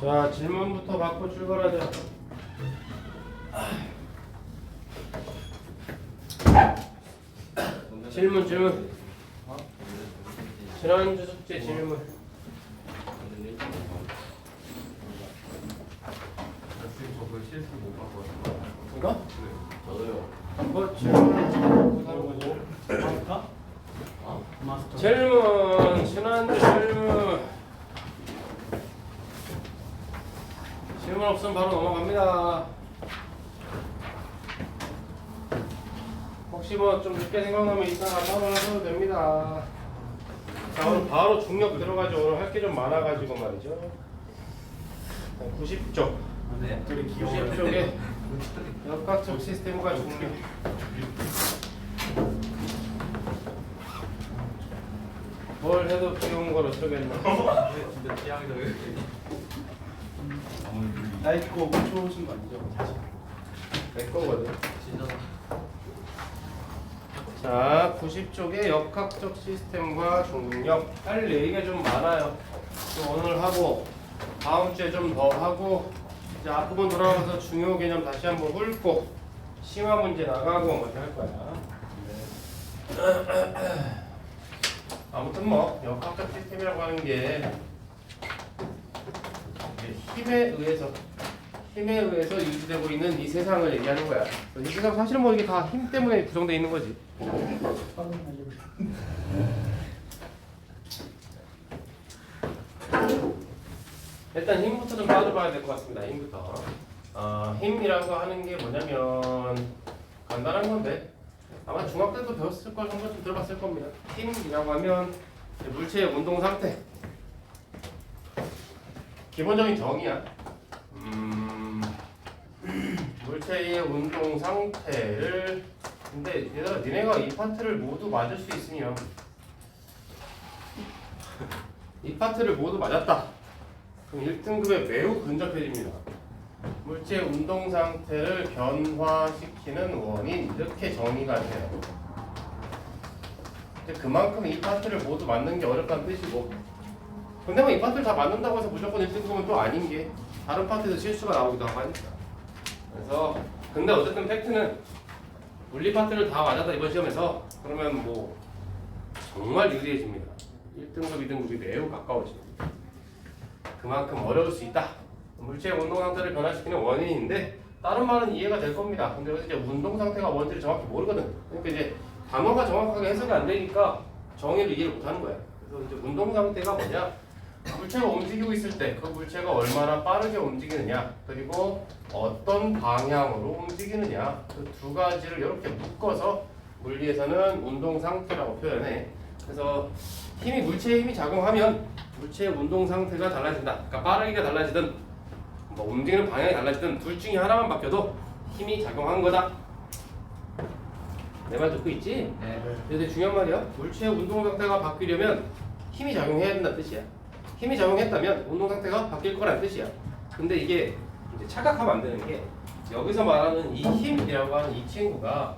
자, 질문부터 받고 출발하자. 질문. 지난주 숙제 질문. 이거? 저도요. 뭐 질문. 질문. 지난주 질문. 질문 없으면 바로 넘어갑니다. 혹시 뭐 좀 늦게 생각나면 이따가 한번 하셔도 됩니다. 자, 오늘 바로 중력 들어가죠. 오늘 할 게 좀 많아가지고 말이죠. 90쪽. 네. 90쪽에 역학적 시스템과 중력. 뭘 해도 귀여운 거로 쓰겠나? 진짜 찌양이다. 나이 거 훔쳐오신 거 아니죠? 사실. 내 거거든. 진짜. 자, 90쪽에 역학적 시스템과 중력. 할 얘기가 좀 많아요. 또 오늘 하고 다음 주에 좀 더 하고 이제 앞부분 돌아가서 중요 개념 다시 한번 훑고 심화 문제 나가고 뭐 이렇게 할 거야. 아무튼 뭐 역학적 시스템이라고 하는 게 힘에 의해서 유지되고 있는 이 세상을 얘기하는 거야. 이 세상 사실은 뭐 이게 다 힘 때문에 구성되어 있는 거지. 일단 힘부터 좀 따져봐야 될 것 같습니다. 힘부터. 힘이라고 하는 게 뭐냐면 간단한 건데 아마 중학 때도 배웠을 걸 정도 좀 들어봤을 겁니다. 힘이라고 하면 물체의 운동 상태. 기본적인 정의야. 물체의 운동 상태를 근데 얘들아 니네가 이 파트를 모두 맞을 수 있으면 이 파트를 모두 맞았다. 그럼 1등급에 매우 근접해집니다. 물체의 운동 상태를 변화시키는 원인 이렇게 정의가 돼요. 근데 그만큼 이 파트를 모두 맞는 게 어렵다는 뜻이고 근데 뭐 이 파트를 다 맞는다고 해서 무조건 1등급은 또 아닌 게 다른 파트에서 실수가 나오기도 하고 하니까 그래서 근데 어쨌든 팩트는 물리 파트를 다 맞았다 이번 시험에서 그러면 뭐 정말 유리해집니다. 1등급, 2등급이 매우 가까워집니다. 그만큼 어려울 수 있다. 물체의 운동 상태를 변화시키는 원인인데 다른 말은 이해가 될 겁니다. 근데 이제 운동 상태가 뭔지를 정확히 모르거든. 그러니까 이제 단어가 정확하게 해석이 안 되니까 정의를 이해를 못 하는 거야. 그래서 이제 운동 상태가 뭐냐? 물체가 움직이고 있을 때 그 물체가 얼마나 빠르게 움직이느냐 그리고 어떤 방향으로 움직이느냐 그 두 가지를 이렇게 묶어서 물리에서는 운동 상태라고 표현해. 그래서 물체의 힘이 작용하면 물체의 운동 상태가 달라진다. 그러니까 빠르기가 달라지든 뭐 움직이는 방향이 달라지든 둘 중에 하나만 바뀌어도 힘이 작용한 거다. 내 말 듣고 있지? 네. 근데 중요한 말이야. 물체의 운동 상태가 바뀌려면 힘이 작용해야 된다는 뜻이야. 힘이 작용했다면 운동 상태가 바뀔 거란 뜻이야. 근데 이게 이제 착각하면 안 되는 게 여기서 말하는 이 힘이라고 하는 이 친구가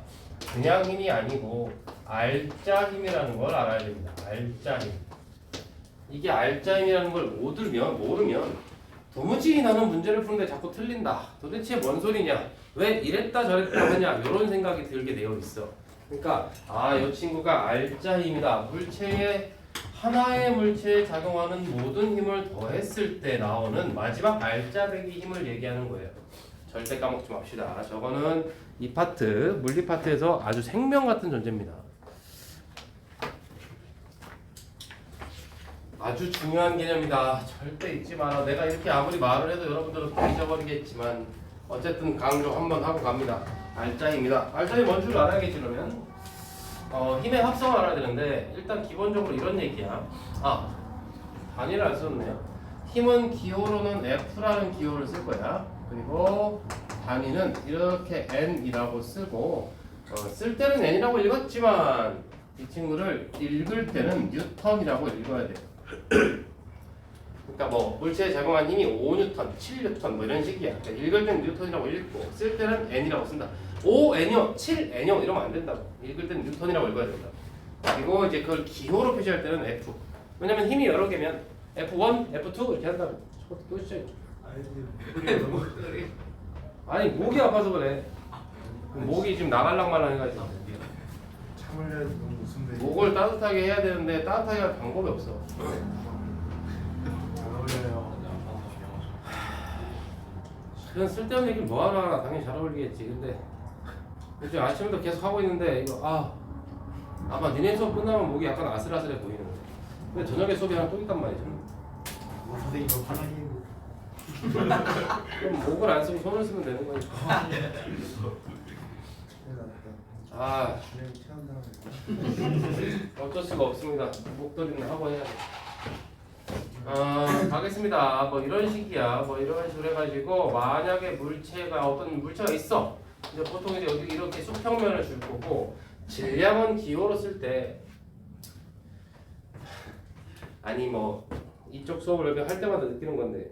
그냥 힘이 아니고 알짜 힘이라는 걸 알아야 됩니다. 알짜 힘. 이게 알짜 힘이라는 걸 모르면 도무지 나는 문제를 푸는데 자꾸 틀린다. 도대체 뭔 소리냐? 왜 이랬다 저랬다 하냐? 이런 생각이 들게 되어 있어. 그러니까 이 친구가 알짜 힘이다. 하나의 물체에 작용하는 모든 힘을 더했을 때 나오는 마지막 알짜배기 힘을 얘기하는 거예요. 절대 까먹지 맙시다. 저거는 이 파트, 물리 파트에서 아주 생명 같은 존재입니다. 아주 중요한 개념이다. 절대 잊지 마라. 내가 이렇게 아무리 말을 해도 여러분들은 또 잊어버리겠지만 어쨌든 강조 한번 하고 갑니다. 알짜입니다. 알짜이 뭔 줄 알아야겠지 그러면. 힘의 합성을 알아야 되는데 일단 기본적으로 이런 얘기야. 단위를 안 썼네요. 힘은 기호로는 F라는 기호를 쓸 거야. 그리고 단위는 이렇게 N이라고 쓰고 쓸 때는 N이라고 읽었지만 이 친구를 읽을 때는 뉴턴이라고 읽어야 돼요. 그러니까 뭐 물체에 작용한 힘이 5뉴턴, 7뉴턴 뭐 이런 식이야. 그러니까 읽을 때는 뉴턴이라고 읽고 쓸 때는 N이라고 쓴다. 5N요, 7N요 이러면 안 된다고. 읽을 때는 뉴턴이라고 읽어야 된다. 그리고 이제 그걸 기호로 표시할 때는 F. 왜냐면 힘이 여러 개면 F1, F2 이렇게 한다면 또 시죠. 아니 목이 아파서 그래. 목이 지금 나갈랑말랑 해가지고 참을 해야지 너무 웃음데. 목을 따뜻하게 해야 되는데 따뜻하게 할 방법이 없어. 잘 어울려요. 그런 쓸데없는 얘기를 뭐하러 하나. 당연히 잘 어울리겠지. 근데 요즘 아침부터 계속 하고 있는데 이거 아마 니네 수업 끝나면 목이 약간 아슬아슬해 보이는데 근데 저녁에 수업이 하나 또 있단 말이죠. 선생님 이거 화나게. 그럼 목을 안 쓰고 손을 쓰면 되는 거니까. 아 주행 체한 다음에. 어쩔 수가 없습니다. 목도리는 하고 해야 돼. 가겠습니다. 뭐 이런 식이야. 뭐 이런 식으로 해가지고 만약에 물체가 어떤 물체가 있어. 이제 보통 이제 여기 이렇게 수평면을 줄 거고 질량은 기호로 쓸 때 아니 뭐 이쪽 수업을 이렇게 할 때마다 느끼는 건데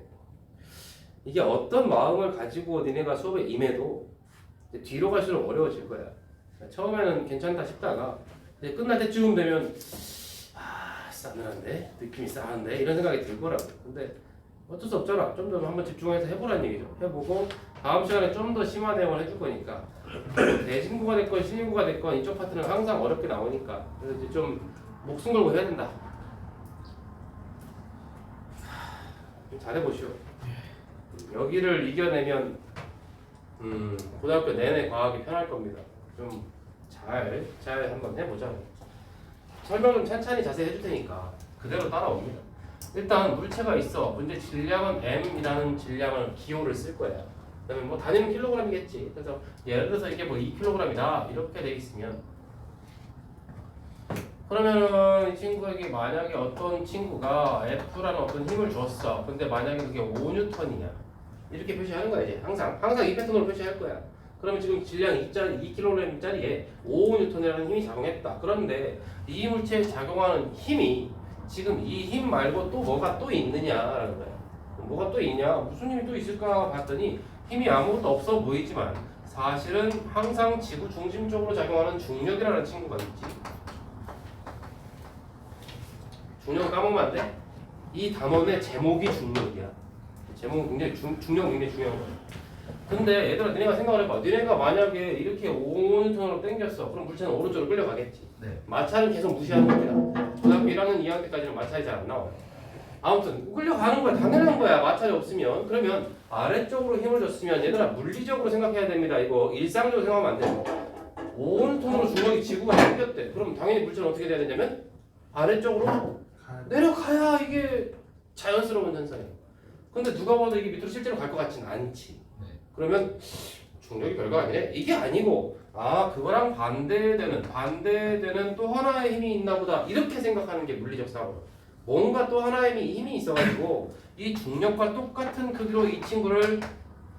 이게 어떤 마음을 가지고 니네가 수업에 임해도 이제 뒤로 갈수록 어려워질 거야. 처음에는 괜찮다 싶다가 이제 끝날 때쯤 되면 싸늘한데? 느낌이 싸한데? 이런 생각이 들 거라고. 근데 어쩔 수 없잖아. 좀 더 한번 집중해서 해보라는 얘기죠. 해보고 다음 시간에 좀 더 심한 내용을 해줄 거니까 대진구가 됐건 신인구가 됐건 이쪽 파트는 항상 어렵게 나오니까 그래서 이제 좀 목숨 걸고 해야 된다. 잘해보시오. 여기를 이겨내면 고등학교 내내 과학이 편할 겁니다. 좀 잘 한번 해보자. 설명은 찬찬히 자세히 해줄 테니까 그대로 따라옵니다. 일단 물체가 있어. 문제 질량은 m이라는 질량을 기호를 쓸 거야. 그다음에 뭐 단위는 킬로그램이겠지. 그래서 예를 들어서 이게 뭐 2kg이다 이렇게 돼 있으면 그러면은 이 친구에게 만약에 어떤 친구가 F라는 어떤 힘을 줬어. 근데 만약에 그게 5N이야. 이렇게 표시하는 거야 이제. 항상 이 패턴으로 표시할 거야. 그러면 지금 질량 2kg짜리에 5N이라는 힘이 작용했다. 그런데 이 물체에 작용하는 힘이 지금 이 힘 말고 또 뭐가 또 있느냐라는 거야. 뭐가 또 있냐? 무슨 힘이 또 있을까 봤더니 힘이 아무것도 없어 보이지만 사실은 항상 지구 중심적으로 작용하는 중력이라는 친구가 있지. 중력 까먹으면 안 돼? 이 단원의 제목이 중력이야. 제목은 굉장히 중력 굉장히 중요한 거야. 근데 얘들아 니네가 생각을 해봐. 니네가 만약에 이렇게 5N으로 당겼어. 그럼 물체는 오른쪽으로 끌려가겠지. 네. 마찰은 계속 무시하는 겁니다. 고등학교 1학년, 2학년 때까지는 마찰이 잘 안 나와요. 아무튼 끌려가는 거야. 당연한 거야. 마찰이 없으면. 그러면 아래쪽으로 힘을 줬으면 얘들아 물리적으로 생각해야 됩니다. 이거 일상적으로 생각하면 안 돼요. 5N으로 중력이 지구가 당겼대. 그럼 당연히 물체는 어떻게 돼야 되냐면 아래쪽으로 내려가야 이게 자연스러운 현상이에요. 근데 누가 봐도 이게 밑으로 실제로 갈 것 같지는 않지. 그러면 중력이 별거 아니네? 이게 아니고 그거랑 반대되는 또 하나의 힘이 있나 보다 이렇게 생각하는 게 물리적 사고. 뭔가 또 하나의 힘이 있어가지고 이 중력과 똑같은 크기로 이 친구를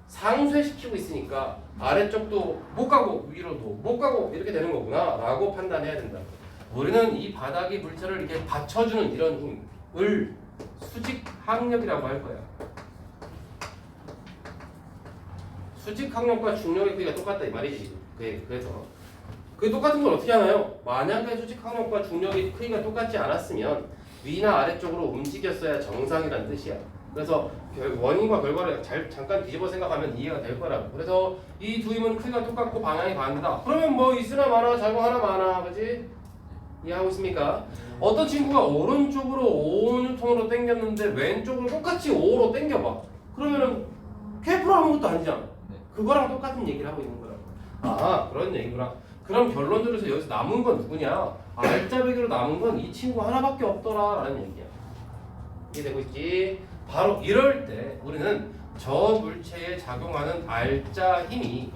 상쇄시키고 있으니까 아래쪽도 못 가고 위로도 못 가고 이렇게 되는 거구나 라고 판단해야 된다. 우리는 이 바닥이 물체를 이렇게 받쳐주는 이런 힘을 수직항력이라고 할 거야. 수직항력과 중력의 크기가 똑같다 이 말이지. 그래서 그 똑같은 걸 어떻게 하나요? 만약에 수직항력과 중력의 크기가 똑같지 않았으면 위나 아래쪽으로 움직였어야 정상이라는 뜻이야. 그래서 원인과 결과를 잠깐 뒤집어 생각하면 이해가 될 거라고. 그래서 이 두 힘은 크기가 똑같고 방향이 반대다. 그러면 뭐 있으나 마나 작용하나 마나, 그지? 이해하고 있습니까? 어떤 친구가 오른쪽으로 5N으로 당겼는데 왼쪽으로 똑같이 5로 당겨봐. 그러면은 K프로 아무것도 아니잖아. 그거랑 똑같은 얘기를 하고 있는 거라고. 그런 얘기구나. 그럼 결론적으로 여기서 남은 건 누구냐? 알짜배기로 남은 건 이 친구 하나밖에 없더라 라는 얘기야. 이해되고 있지? 바로 이럴 때 우리는 저 물체에 작용하는 알짜 힘이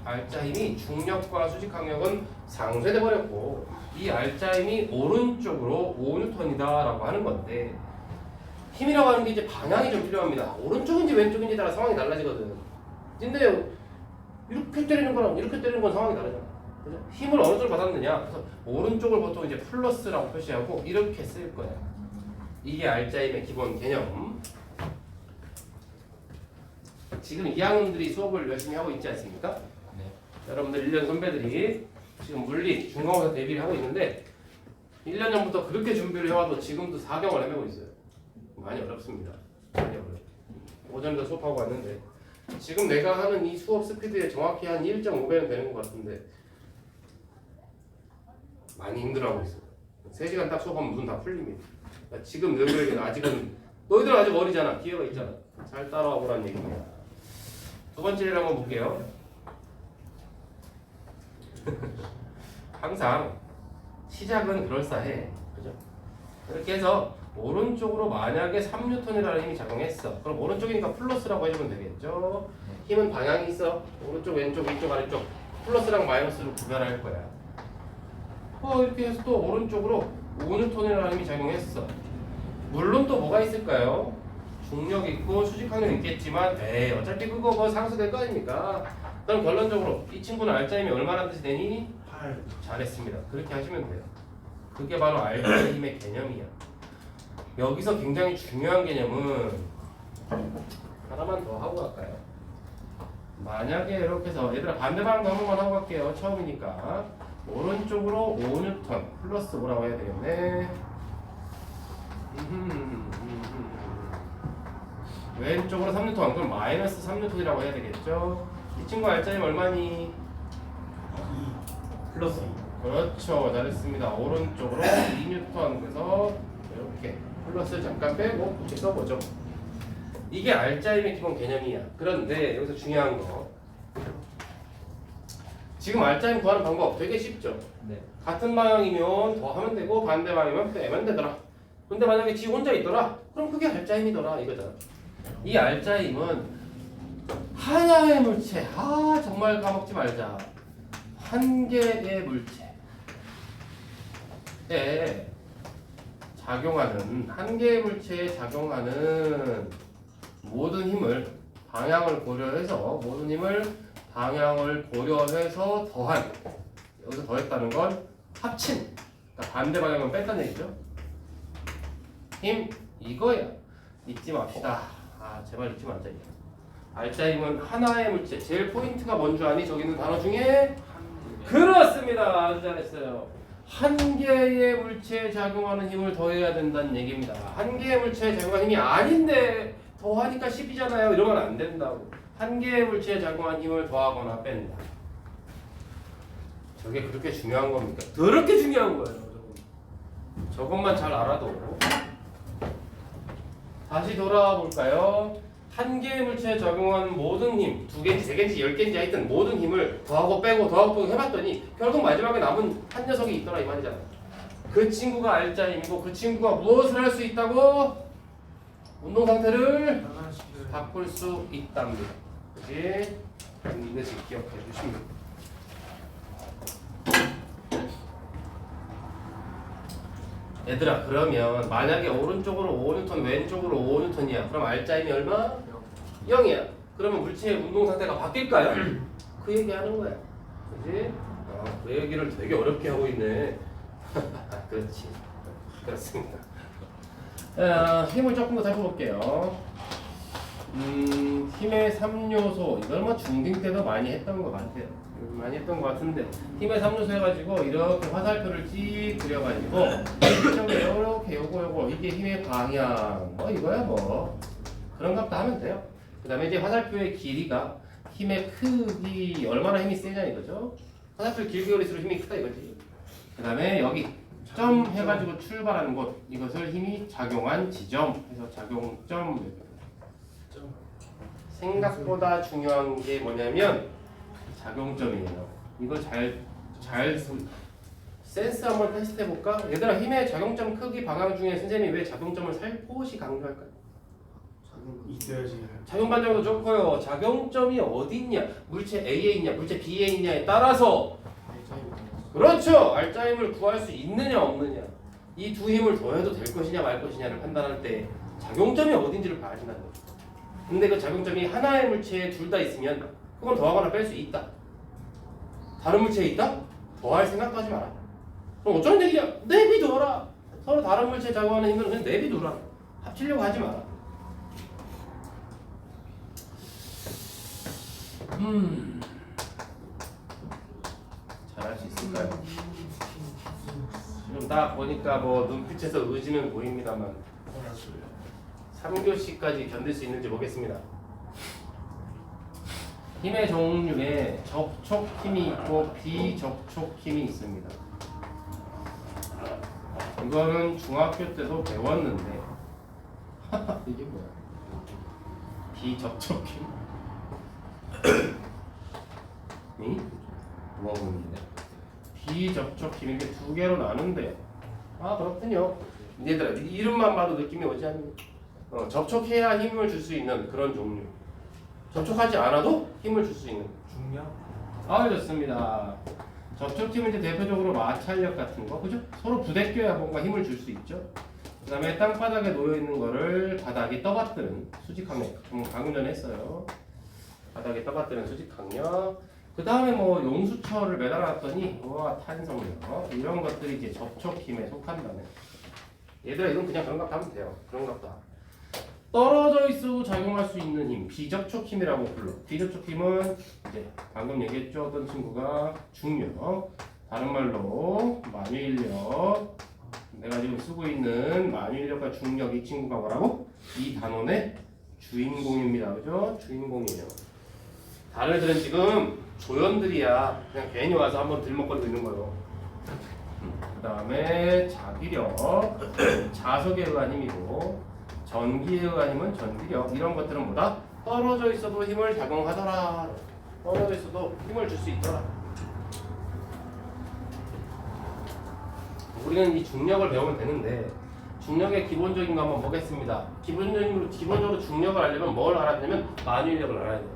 중력과 수직항력은 상쇄돼 버렸고 이 알짜 힘이 오른쪽으로 5N이다 라고 하는 건데 힘이라고 하는 게 이제 방향이 좀 필요합니다. 오른쪽인지 왼쪽인지 따라 상황이 달라지거든. 근데 이렇게 때리는 거랑 이렇게 때리는 건 상황이 다르잖아. 그죠? 힘을 어느 쪽을 받았느냐? 그래서 오른쪽을 보통 이제 플러스라고 표시하고 이렇게 쓸 거야. 이게 알짜힘의 기본 개념. 지금 2학년들이 수업을 열심히 하고 있지 않습니까? 네. 여러분들 1년 선배들이 지금 물리 중간고사 대비를 하고 있는데 1년 전부터 그렇게 준비를 해와도 지금도 4경을 헤매고 있어요. 많이 어렵습니다. 많이 어려워요. 오전에도 수업하고 왔는데 지금 내가 하는 이 수업 스피드에 정확히 한 1.5배는 되는 것 같은데 많이 힘들어하고 있어요. 3시간 딱 수업하면 눈 다 풀립니다. 그러니까 지금 너희들에게는 아직은 너희들은 아직 어리잖아. 기회가 있잖아. 잘 따라와 보라는 얘기입니다. 두 번째 예를 한번 볼게요. 항상 시작은 그럴싸해. 그죠? 이렇게 해서 오른쪽으로 만약에 3N이라는 힘이 작용했어. 그럼 오른쪽이니까 플러스라고 해주면 되겠죠? 힘은 방향이 있어. 오른쪽, 왼쪽, 위쪽, 아래쪽. 플러스랑 마이너스로 구별할 거야. 이렇게 해서 또 오른쪽으로 5N이라는 힘이 작용했어. 물론 또 뭐가 있을까요? 중력 있고 수직항력 있겠지만 어차피 그거 뭐 상수될 거 아닙니까? 그럼 결론적으로 이 친구는 알짜임이 얼마나 뜻이 되니? 8. 잘했습니다. 그렇게 하시면 돼요. 그게 바로 알짜임의 개념이야. 여기서 굉장히 중요한 개념은 하나만 더 하고 갈까요? 만약에 이렇게 해서 얘들아 반대 방향도 한 번만 하고 갈게요. 처음이니까 오른쪽으로 5N 플러스 5라고 해야 되겠네. 왼쪽으로 3N 그럼 마이너스 3N이라고 해야 되겠죠? 이 친구 알짜임 얼마니? 2. 플러스 2. 그렇죠. 잘했습니다. 오른쪽으로 2N 그래서 이렇게 플러스 잠깐 빼고 이렇게 써보죠. 이게 알짜임의 기본 개념이야. 그런데 여기서 중요한 거 지금 알짜임 구하는 방법 되게 쉽죠? 네. 같은 방향이면 더 하면 되고 반대 방향이면 빼면 되더라. 근데 만약에 지 혼자 있더라? 그럼 그게 알짜임이더라 이거잖아. 이 알짜임은 하나의 물체, 정말 까먹지 말자. 한 개의 물체에 작용하는 한 개의 물체에 작용하는 모든 힘을 방향을 고려해서 더한 여기서 더했다는 건 합친 그러니까 반대 방향은 뺐다는 얘기죠. 힘 이거야. 잊지 맙시다. 제발 잊지 말자. 알짜임은 하나의 물체. 제일 포인트가 뭔 줄 아니? 저기 있는 단어 중에 그렇습니다. 아주 잘했어요. 한 개의 물체에 작용하는 힘을 더해야 된다는 얘기입니다. 한 개의 물체에 작용하는 힘이 아닌데 더하니까 10이잖아요. 이러면 안 된다고. 한 개의 물체에 작용한 힘을 더하거나 뺀다. 저게 그렇게 중요한 겁니까? 그렇게 중요한 거예요. 저것만 잘 알아도. 다시 돌아와 볼까요? 한 개의 물체에 적용하는 모든 힘, 2개인지 3개인지 10개인지 하여튼 모든 힘을 더하고 빼고 해봤더니 결국 마지막에 남은 한 녀석이 있더라 이 말이잖아. 그 친구가 알짜임이고 그 친구가 무엇을 할 수 있다고? 운동 상태를 바꿀 수 있답니다. 그치? 반드시 기억해 주십니다. 얘들아 그러면 만약에 오른쪽으로 5N 왼쪽으로 5N이야. 그럼 알짜임이 얼마? 0이야. 그러면 물체의 운동 상태가 바뀔까요? 그 얘기하는 거야. 그지? 그 얘기를 되게 어렵게 하고 있네. 그렇지. 그렇습니다. 힘을 조금 더 살펴볼게요. 힘의 3요소 이걸 뭐 중딩 때도 많이 했던 것 같아요. 많이 했던 것 같은데 힘의 3요소 해가지고 이렇게 화살표를 찌 그려가지고 이쪽에 이렇게 요거 이게 힘의 방향 이거야 뭐 그런 값도 하면 돼요. 그 다음에 이제 화살표의 길이가 힘의 크기 얼마나 힘이 세냐 이거죠. 화살표 길게 그릴수록 힘이 크다 이거지. 그 다음에 여기 점 해가지고 출발하는 곳 이것을 힘이 작용한 지점 해서 작용점. 생각보다 중요한 게 뭐냐면 작용점이에요. 이거 잘 센스 한번 테스트 해볼까? 얘들아 힘의 작용점 크기 방향 중에 선생님이 왜 작용점을 살포시 강조할까요? 있어야지. 작용 반장도 좋고요. 작용점이 어디 있냐? 물체 A에 있냐? 물체 B에 있냐에 따라서 그렇죠. 알짜임을 구할 수 있느냐 없느냐 이 두 힘을 더해도 될 것이냐 말 것이냐를 판단할 때 작용점이 어딘지를 봐야 된다는 거죠. 근데 그 작용점이 하나의 물체에 둘 다 있으면 그건 더하거나 뺄 수 있다. 다른 물체에 있다? 더할 생각도 하지 마라. 그럼 어쩌는 얘기야? 내비둬라. 서로 다른 물체에 작용하는 힘은 그냥 내비둬라. 합치려고 하지 마라. 잘할 수 있을까요? 딱 보니까 뭐 눈빛에서 의지는 보입니다만 3교시까지 견딜 수 있는지 보겠습니다. 힘의 종류에 접촉 힘이 있고 비접촉 힘이 있습니다. 이거는 중학교 때도 배웠는데 이게 뭐야? 비접촉 힘? 이? 뭐가 보이는데? 비접촉 힘이 게 두 개로 나눈대요. 아 그렇군요. 얘들아 이름만 봐도 느낌이 오지 않니? 접촉해야 힘을 줄 수 있는 그런 종류. 접촉하지 않아도 힘을 줄 수 있는. 중량? 아 좋습니다. 접촉힘은 이제 대표적으로 마찰력 같은 거, 그죠? 서로 부대껴야 뭔가 힘을 줄 수 있죠. 그 다음에 땅바닥에 놓여 있는 거를 바닥이 떠받드는 수직항력. 방금 전에 했어요. 바닥에 떠받드는 수직항력. 그 다음에 뭐 용수철을 매달아놨더니 와 탄성력 이런 것들이 이제 접촉힘에 속한다네. 얘들아 이건 그냥 그런 값 하면 돼요. 그런 값다. 떨어져 있어도 작용할 수 있는 힘, 비접촉 힘이라고 불러. 비접촉 힘은 이제 방금 얘기했죠. 어떤 친구가 중력, 다른 말로 만유인력. 내가 지금 쓰고 있는 만유인력과 중력 이 친구가 뭐라고? 이 단원의 주인공입니다. 그죠? 주인공이에요. 다른 애들은 지금 조연들이야. 그냥 괜히 와서 한번 들먹거리고 있는 거예요. 그 다음에 자기력, 자석에 의한 힘이고, 전기에 의한 힘은 전기력. 이런 것들은 뭐다? 떨어져 있어도 힘을 작용하더라. 떨어져 있어도 힘을 줄 수 있더라. 우리는 이 중력을 배우면 되는데 중력의 기본적인 거 한번 보겠습니다. 기본적으로 중력을 알려면 뭘 알아야 되냐면 만유인력을 알아야 돼요.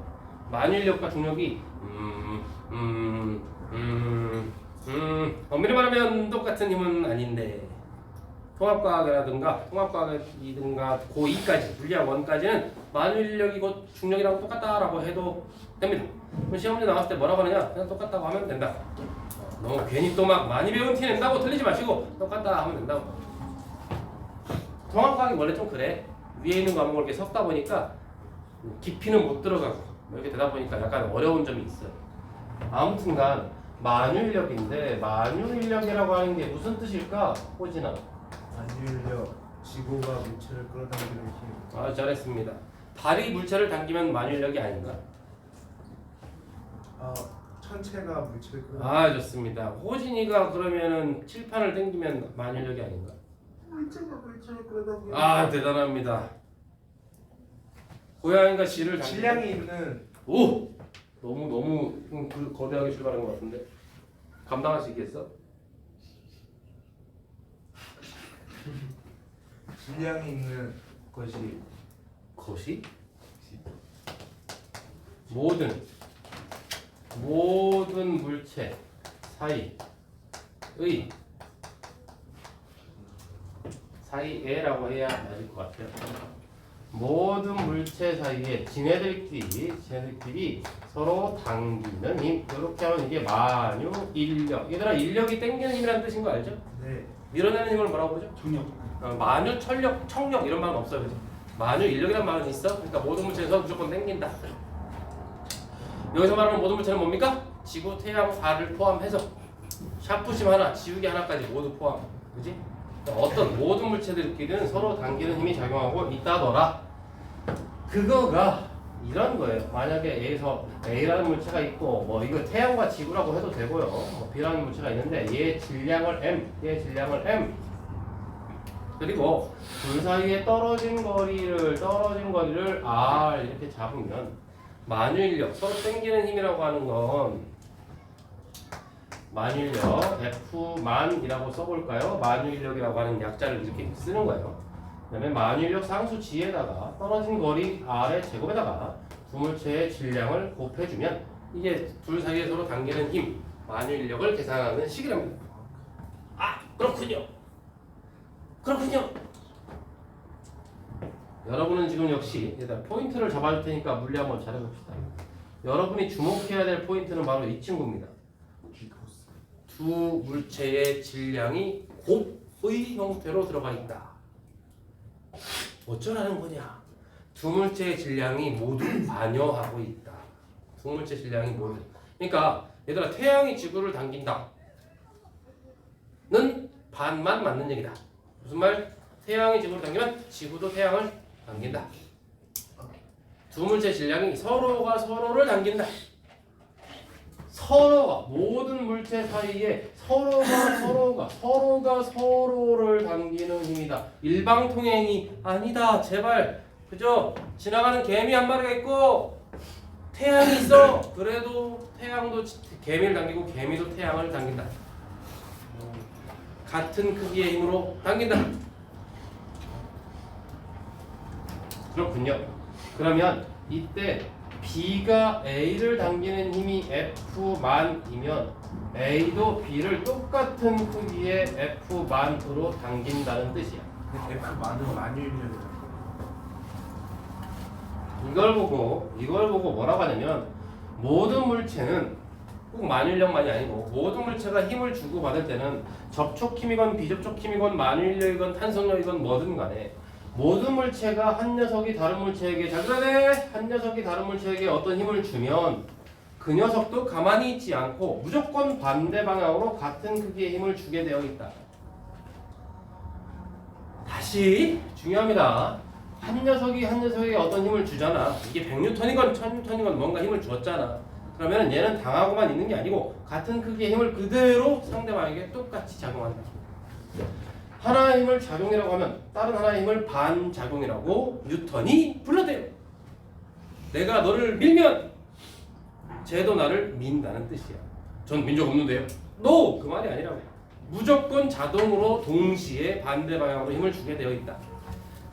만유인력과 중력이 엄밀히 말하면 똑같은 힘은 아닌데 통합과학이라든가 고2까지 물리학 1까지는 만유인력이 곧 중력이랑 똑같다라고 해도 됩니다. 그럼 시험 문제 나왔을 때 뭐라고 하느냐? 그냥 똑같다고 하면 된다. 너무 괜히 또 막 많이 배운 티 낸다고 틀리지 마시고 똑같다 하면 된다고. 통합과학이 원래 좀 그래. 위에 있는 과목을 이렇게 섞다 보니까 깊이는 못 들어가고 이렇게 되다 보니까 약간 어려운 점이 있어요. 아무튼간 만유인력인데 만유인력이라고 하는 게 무슨 뜻일까? 호진아. 만유인력, 지구가 물체를 끌어당기는 힘. 아 잘했습니다. 발이 물체를 당기면 만유인력이 아닌가? 천체가 물체를 끌어당기는. 아 좋습니다. 호진이가 그러면은 칠판을 당기면 만유인력이 아닌가? 물체가 물체를 끌어당기는. 아 대단합니다. 고양이가 실을 질량이 있는. 오 너무 거대하게 출발한 것 같은데 감당할 수 있겠어? 질량이 있는 것이 모든 물체 사이에라고 해야 맞을 것 같아요. 모든 물체 사이에 지네들끼리 서로 당기는 힘. 이렇게 하면 이게 만유인력. 얘들아 인력이 당기는 힘이라는 뜻인 거 알죠? 네. 밀어내는 힘을 뭐라고 보죠? 중력. 만유, 철력, 청력 이런 말은 없어요. 그죠? 만유, 인력이란 말은 있어. 그러니까 모든 물체에서 무조건 당긴다. 여기서 말하는 모든 물체는 뭡니까? 지구, 태양, 달을 포함해서 샤프심 하나, 지우개 하나까지 모두 포함. 그지? 그러니까 어떤 모든 물체들끼리는 서로 당기는 힘이 작용하고 있다더라. 그거가 이런 거예요. 만약에 A라는 물체가 있고 뭐 이거 태양과 지구라고 해도 되고요. 뭐 B라는 물체가 있는데 얘 질량을 M 그리고 둘 사이에 떨어진 거리를 R 이렇게 잡으면 만유인력 서로 당기는 힘이라고 하는 건 만유인력 F만이라고 써볼까요? 만유인력이라고 하는 약자를 이렇게 쓰는 거예요. 그 다음에 만유인력 상수 G에다가 떨어진 거리 R의 제곱에다가 두 물체의 질량을 곱해주면 이게 둘 사이에 서로 당기는 힘 만유인력을 계산하는 식이랍니다. 아 그렇군요. 여러분은 지금 역시 일단 포인트를 잡아줄 테니까 물리 한번 잘해봅시다. 여러분이 주목해야 될 포인트는 바로 이 친구입니다. 두 물체의 질량이 곱의 형태로 들어가 있다. 어쩌라는 거냐? 두 물체의 질량이 모두 관여하고 있다. 두 물체 질량이 모두. 그러니까 얘들아 태양이 지구를 당긴다. 는 반만 맞는 얘기다. 무슨 말? 태양이 지구를 당기면 지구도 태양을 당긴다. 두 물체 질량이 서로가 서로를 당긴다. 서로가 모든 물체 사이에 서로가 서로를 당기는 힘이다. 일방통행이 아니다. 제발. 그죠? 지나가는 개미 한 마리가 있고 태양이 있어. 그래도 태양도 개미를 당기고 개미도 태양을 당긴다. 같은 크기의 힘으로 당긴다. 그렇군요. 그러면 이때 B가 A를 당기는 힘이 F만이면 A도 B를 똑같은 크기의 F만으로 당긴다는 뜻이야. F 많은 만유인력이라고. 이걸 보고 뭐라고 하냐면 모든 물체는 꼭 만유인력만이 아니고 모든 물체가 힘을 주고 받을 때는 접촉 힘이건 비접촉 힘이건 만유인력이건 탄성력이건 뭐든 간에 모든 물체가 한 녀석이 다른 물체에게 잘 들어야 돼. 한 녀석이 다른 물체에게 어떤 힘을 주면 그 녀석도 가만히 있지 않고 무조건 반대 방향으로 같은 크기의 힘을 주게 되어 있다. 다시 중요합니다. 한 녀석에게 어떤 힘을 주잖아. 이게 100N이건 1000N이건 뭔가 힘을 주었잖아. 그러면 얘는 당하고만 있는 게 아니고 같은 크기의 힘을 그대로 상대방에게 똑같이 작용한다. 하나의 힘을 작용이라고 하면 다른 하나의 힘을 반작용이라고 뉴턴이 불렀대요. 내가 너를 밀면 쟤도 나를 민다는 뜻이야. 전 민 적 없는데요. No! 그 말이 아니라고. 무조건 자동으로 동시에 반대 방향으로 힘을 주게 되어 있다.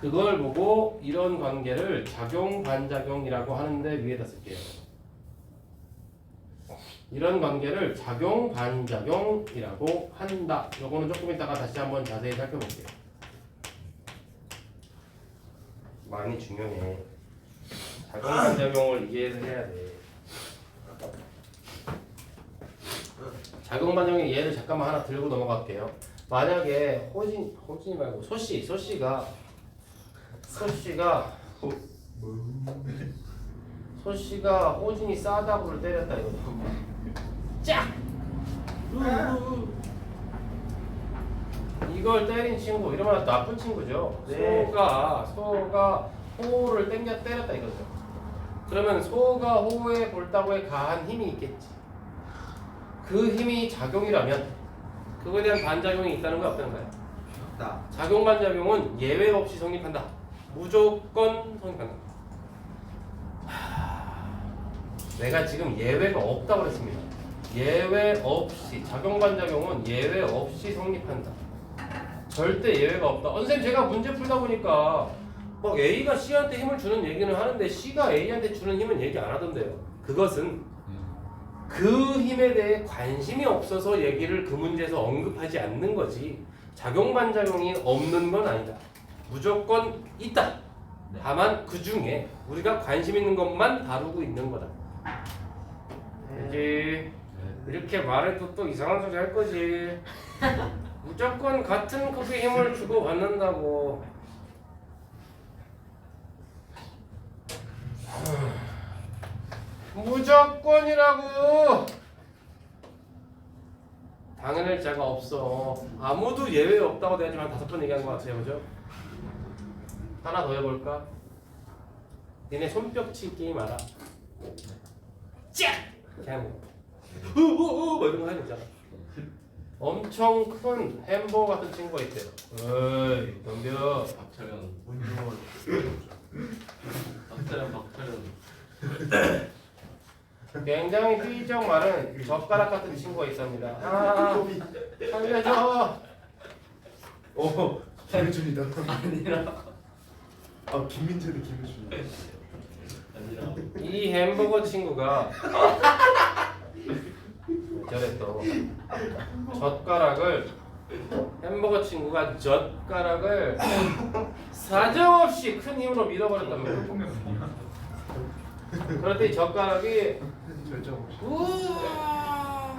그걸 보고 이런 관계를 작용 반작용이라고 하는데 위에다 쓸게요. 이런 관계를 작용 반작용이라고 한다. 요거는 조금 이따가 다시 한번 자세히 살펴볼게요. 많이 중요해. 작용 반작용을 이해를 해야 돼. 작용 반작용의 예를 잠깐만 하나 들고 넘어갈게요. 만약에 호진이 말고 소씨가 호진이 싸다구를 때렸다 이거죠. 짝! 이걸 때린 친구 이러면 나쁜 친구죠. 네. 소가 호를 때렸다 이거죠. 그러면 소가 호에 볼따구에 가한 힘이 있겠지. 그 힘이 작용이라면 그거에 대한 반작용이 있다는 거 없다는가요? 없다. 작용 반작용은 예외 없이 성립한다. 무조건 성립한다. 내가 지금 예외가 없다고 그랬습니다. 예외 없이 작용 반작용은 예외 없이 성립한다. 절대 예외가 없다. 선생님 제가 문제 풀다 보니까 막 A가 C한테 힘을 주는 얘기는 하는데 C가 A한테 주는 힘은 얘기 안 하던데요. 그것은 그 힘에 대해 관심이 없어서 얘기를 그 문제에서 언급하지 않는 거지 작용 반작용이 없는 건 아니다. 무조건 있다. 다만 그 중에 우리가 관심 있는 것만 다루고 있는 거다. 이제 이렇게 말해도 또 이상한 소리 할 거지. 무조건 같은 크기의 힘을 주고 받는다고. 무조건이라고. 당연할 자가 없어. 아무도 예외 없다고 내가 지금 한 5번 얘기한 것 같아요, 그죠? 하나 더 해볼까? 니네 손뼉치 게임 알아? 짝! 이렇게 하는 거. 뭐 이런 거 하는 거 있잖아. 엄청 큰 햄버거 같은 친구가 있대요. 어이, 덤벼. 박철현. 운동. 박철현. 굉장히 삐쩍 마른 젓가락 같은 친구가 있습니다. 아, 살려줘. 오, 김효준이다. 아니라. 아, 김민재도 김효준이다. 아니라. 이 햄버거 친구가 저래 또 젓가락을 햄버거 친구가 젓가락을 사정없이 큰 힘으로 밀어버렸답니다. 그럴 때 이 젓가락이 결정 없이. 우와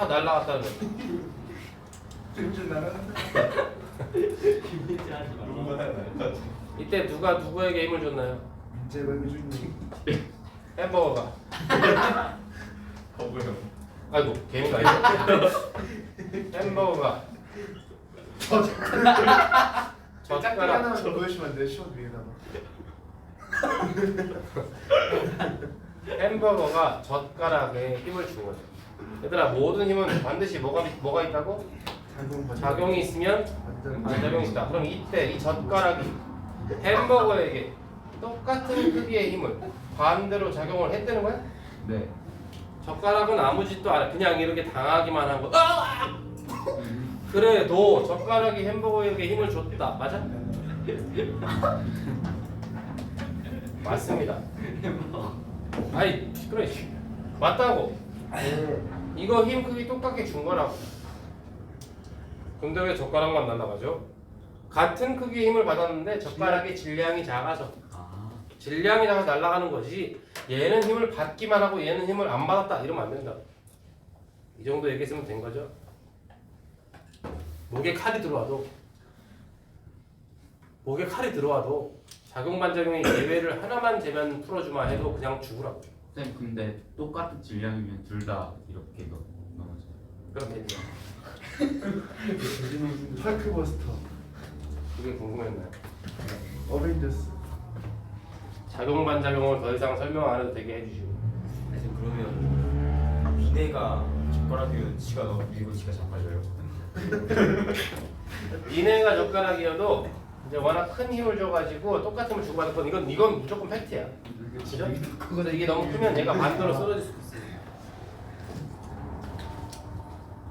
날라갔다는 거죠. 김효준 나가는데. 김민재 하지 말라. 이때 누가 누구에게 힘을 줬나요? 민재가 효준이. 햄버거가. 거부요. 아이고 개미가 아니고 햄버거가 젓가락 하나만 보여주면 안 돼요? 시원 위에다가. 햄버거가 젓가락에 힘을 준 거죠. 얘들아 모든 힘은 반드시 뭐가 있다고? 작용이 있으면 반작용이 있다. 그럼 이때 이 젓가락이 햄버거에게 똑같은 크기의 힘을 반대로 작용을 했다는 거야? 네. 젓가락은 아무 짓도 안 해. 그냥 이렇게 당하기만 하고 그래도 젓가락이 햄버거에게 힘을 줬다. 맞아? 맞습니다. 아이 시끄러워. 맞다고. 이거 힘 크기 똑같게 준 거라고. 근데 왜 젓가락만 날아가죠? 같은 크기의 힘을 받았는데 젓가락의 질량이 작아서 질량이 작아서 날아가는 거지. 얘는 힘을 받기만 하고 얘는 힘을 안 받았다 이러면 안 된다. 이 정도 얘기했으면 된 거죠. 목에 칼이 들어와도 작용 반작용의 예외를 하나만 재면 풀어주마 해도 그냥 죽으라고. 쌤 근데 똑같은 질량이면 둘 다 이렇게 넘어져요. 그렇겠죠. 헐크버스터. 그게 궁금했나요? 어벤져스. 작용 반작용을 더 이상 설명 안 해도 되게 해주시고. 사실 그러면 비네가 젓가락이면 지가 너무 밀고 지가 잡아줘요. 니네가 젓가락이어도 이제 워낙 큰 힘을 줘가지고 똑같은 힘을 주고받을 건 이건 무조건 팩트야. 그죠? 근데 이게 너무 크면 얘가 반대로 쏟아질 수도 있어.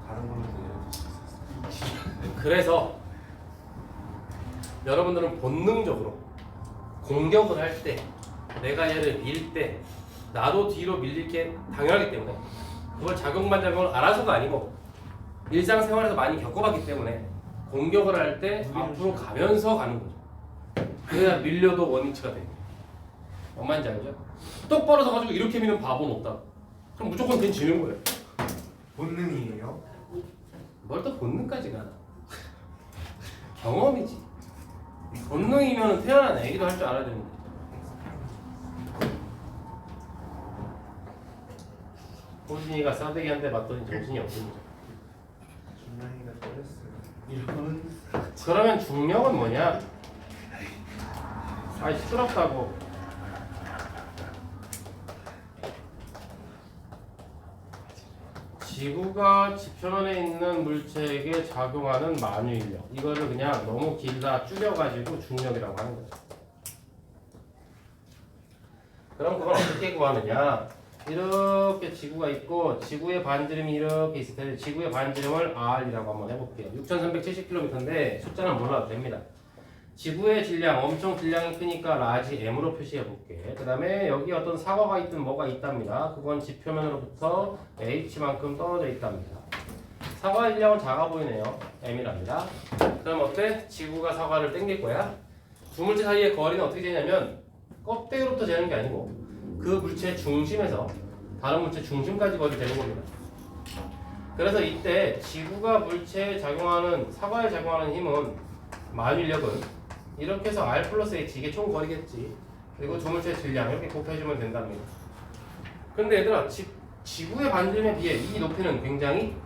다른 걸로 내려줄 수 있었어. 그래서 여러분들은 본능적으로 공격을 할 때 내가 얘를 밀 때 나도 뒤로 밀릴 게 당연하기 때문에 그걸 작용 반작용을 알아서가 아니고 일상생활에서 많이 겪어봤기 때문에 공격을 할 때 앞으로 가면서 가는 거죠. 그래야 밀려도 원위치가 돼요. 뭔 말인지 알죠? 똑바로 서가지고 이렇게 미는 바보는 없다. 그럼 무조건 걔는 지는 거예요. 본능이에요. 뭘 또 본능까지 가나? 경험이지. 본능이면 태어난 애기도 할 줄 알아야 되는데. 호진이가 싸대기한테 맞더니 정신이 없습니다. 준영이가 때렸어요. 이런. 그러면 중력은 뭐냐? 아이 시끄럽다고. 지구가 지표면에 있는 물체에게 작용하는 만유인력. 이거를 그냥 너무 길다 줄여가지고 중력이라고 하는 거죠. 그럼 그걸 어떻게 구하느냐? 이렇게 지구가 있고 지구의 반지름이 이렇게 있을 텐데 지구의 반지름을 R이라고 한번 해볼게요. 6,370km인데 숫자는 몰라도 됩니다. 지구의 질량, 엄청 질량이 크니까 라지 M으로 표시해볼게. 그 다음에 여기 어떤 사과가 있든 뭐가 있답니다. 그건 지표면으로부터 H만큼 떨어져 있답니다. 사과의 질량은 작아 보이네요. M이랍니다. 그럼 어때? 지구가 사과를 땡길 거야. 두 물체 사이의 거리는 어떻게 되냐면 껍데기로부터 재는 게 아니고 그 물체 중심에서 다른 물체 중심까지 거리 되는 겁니다. 그래서 이때 지구가 물체에 작용하는 사과에 작용하는 힘은 만유인력은 이렇게 해서 R 플러스 H 이게 총 거리겠지. 그리고 두 물체의 질량 이렇게 곱해주면 된답니다. 근데 얘들아 지구의 반지름에 비해 이 높이는 굉장히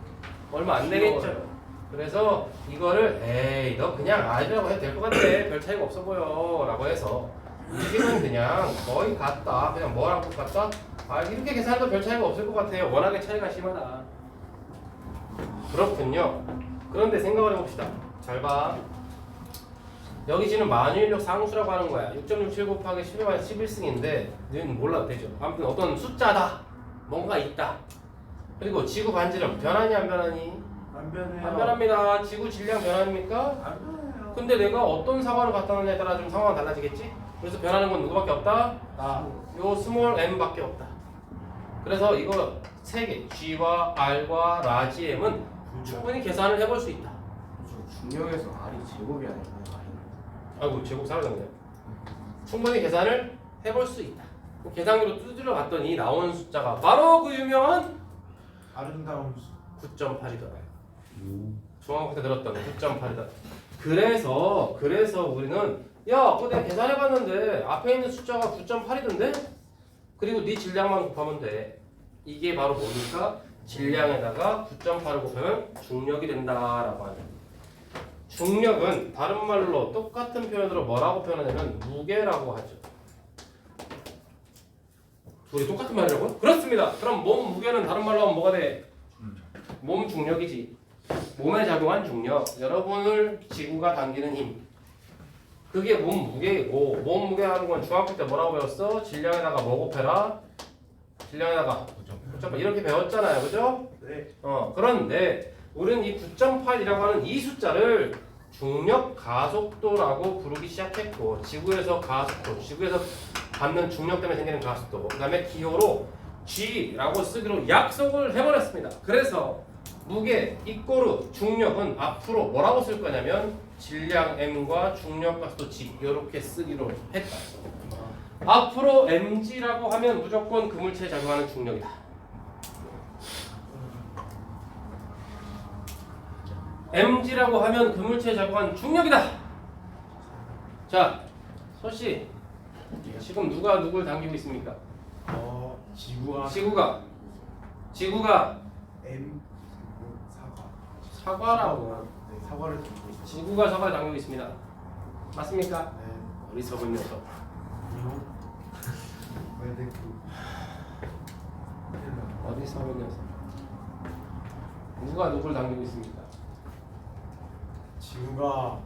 얼마 안 되겠죠. 그래서 이거를 에이 너 그냥 R이라고 해도 될 것 같아. 별 차이가 없어 보여 라고 해서 이게는 그냥 거의 같다. 그냥 뭐랑 똑같다? 아 이렇게 계산해도 별 차이가 없을 것 같아요. 워낙에 차이가 심하다. 그렇군요. 그런데 생각을 해봅시다. 잘 봐. 여기 지금 만유인력 상수라고 하는 거야. 6.67 곱하기 11승인데 너는 몰라도 되죠. 아무튼 어떤 숫자다. 뭔가 있다. 그리고 지구 반지름 변하니 안 변하니? 안 변해요. 안 변합니다. 지구 질량 변합니까? 안 변해요. 근데 내가 어떤 사과를 갖다 놓느냐에 따라 좀 상황은 달라지겠지? 그래서 변하는 건 누구밖에 없다? 요 스몰 m밖에 없다. 그래서 이거 세 개 G와 R과 라지 M은 충분히 계산을 해볼 수 있다. 중력에서 R이 제곱이 아니에요. 아이고 제곱 사라졌네. 충분히 계산을 해볼 수 있다. 계산기로 두드려 봤더니 나오는 숫자가 바로 그 유명한 아름다운 9.8이더라. 중학교 때 들었던 9.8이다. 그래서 우리는 야, 그거 내가 계산해봤는데 앞에 있는 숫자가 9.8이던데? 그리고 네 질량만 곱하면 돼. 이게 바로 뭡니까? 질량에다가 9.8을 곱하면 중력이 된다라고 하는. 중력은 다른 말로 똑같은 표현으로 뭐라고 표현하냐면 무게라고 하죠. 둘이 똑같은 말이라고요? 그렇습니다. 그럼 몸 무게는 다른 말로 하면 뭐가 돼? 몸 중력이지. 몸에 작용한 중력. 여러분을 지구가 당기는 힘. 그게 몸 무게이고, 몸 무게라는 건 중학교 때 뭐라고 배웠어? 질량에다가 뭐 곱해라? 질량에다가 무조건 이렇게 배웠잖아요. 그죠? 네. 그런데 우리는 이 9.8이라고 하는 이 숫자를 중력 가속도라고 부르기 시작했고, 지구에서 가속도, 지구에서 받는 중력 때문에 생기는 가속도, 그 다음에 기호로 G라고 쓰기로 약속을 해버렸습니다. 그래서 무게 이꼬르 중력은 앞으로 뭐라고 쓸 거냐면 질량 M과 중력 가속도 G 이렇게 쓰기로 했다. 앞으로 mg라고 하면 무조건 그 물체에 작용하는 중력이다. mg라고 하면 그 물체에 작용하는 중력이다. 자, 서씨 지금 누가 누굴 당기고 있습니까? 지구가 지구가 M 사과. 사과라고. 네, 사과를 들고 있어요. 지구가 사과를 당기고 있습니다. 맞습니까? 네. 어리석은 녀석. 왜내 어리석은 녀석. 누가 누굴 당기고 있습니까? 지구가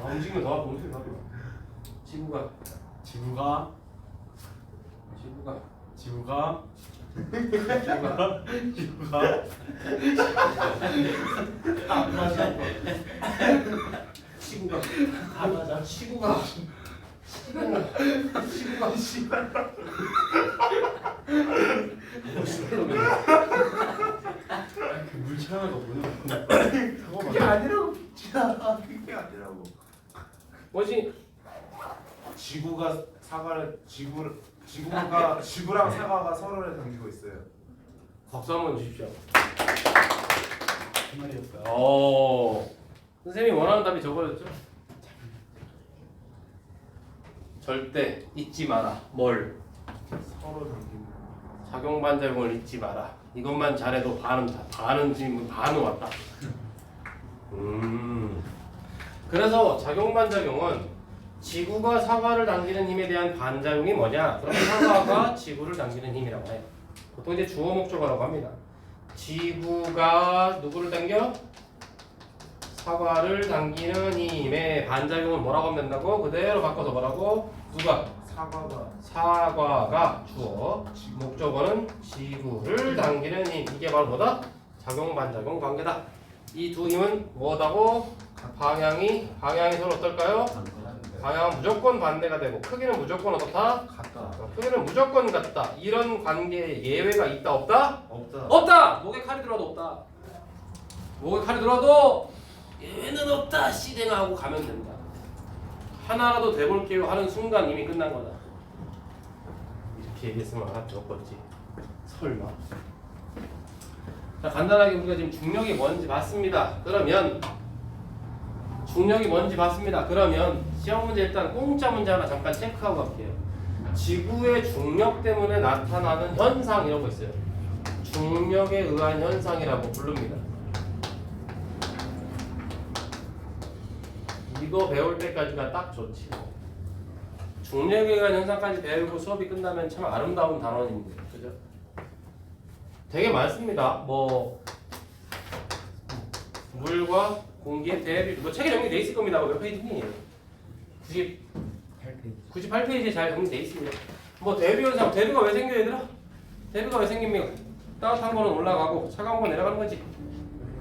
움직이면 더 봉쇄 나도. 지구가 지구가 지구가 지구가 안 맞아. 지구가 다 맞아. 지구가 그 물체하나가 뭐냐? 그게 아니라고. 그게 아니라고. 뭐지? 지구가 사과를 지구랑 사과가 서로를 당기고 있어요. 박수 한번 주십시오. 그 말이었어요. 선생님이 원하는 답이 저거였죠? 절대 잊지 마라. 뭘? 서로 당기고. 작용 반작용을 잊지 마라. 이것만 잘해도 반은 지금 반은 왔다. 그래서 작용 반작용은 지구가 사과를 당기는 힘에 대한 반작용이 뭐냐? 그럼 사과가 지구를 당기는 힘이라고 해요. 보통 이제 주어 목적어라고 합니다. 지구가 누구를 당겨? 사과를 당기는 힘의 반작용은 뭐라고 하면 된다고? 그대로 바꿔서 뭐라고? 누가? 사과가 주어, 목적어는 지구를 당기는 힘. 이게 바로 뭐다? 작용 반작용 관계다. 이 두 힘은 뭐다고? 방향이 서로 어떨까요? 방향은 무조건 반대가 되고 크기는 무조건 어떻다? 같다. 크기는 무조건 같다. 이런 관계에 예외가 있다 없다? 없다. 없다. 목에 칼이 들어도 없다. 목에 칼이 들어도 예외는 없다. 시댕하고 가면 된다. 하나라도 돼볼게요 하는 순간 이미 끝난 거다. 이렇게 얘기했으면 알아들었겠지. 설마. 자, 간단하게 우리가 지금 중력이 뭔지 봤습니다. 그러면 중력이 뭔지 봤습니다. 그러면 시험 문제 일단 공짜 문제 하나 잠깐 체크하고 갈게요. 지구의 중력 때문에 나타나는 현상 이런 거 있어요. 중력에 의한 현상이라고 부릅니다. 이거 배울 때까지가 딱 좋지. 중력에 의한 현상까지 배우고 수업이 끝나면 참 아름다운 단원인데, 그죠? 되게 많습니다. 뭐 물과 공기의 대비, 뭐 책에 정리돼 있을 겁니다. 몇 페이지니? 98페이지에 잘 정리돼 있습니다. 뭐 대비 현상, 대비가 왜 생겨 얘들아? 대비가 왜 생깁니까? 따뜻한 거는 올라가고 차가운 건 내려가는 거지.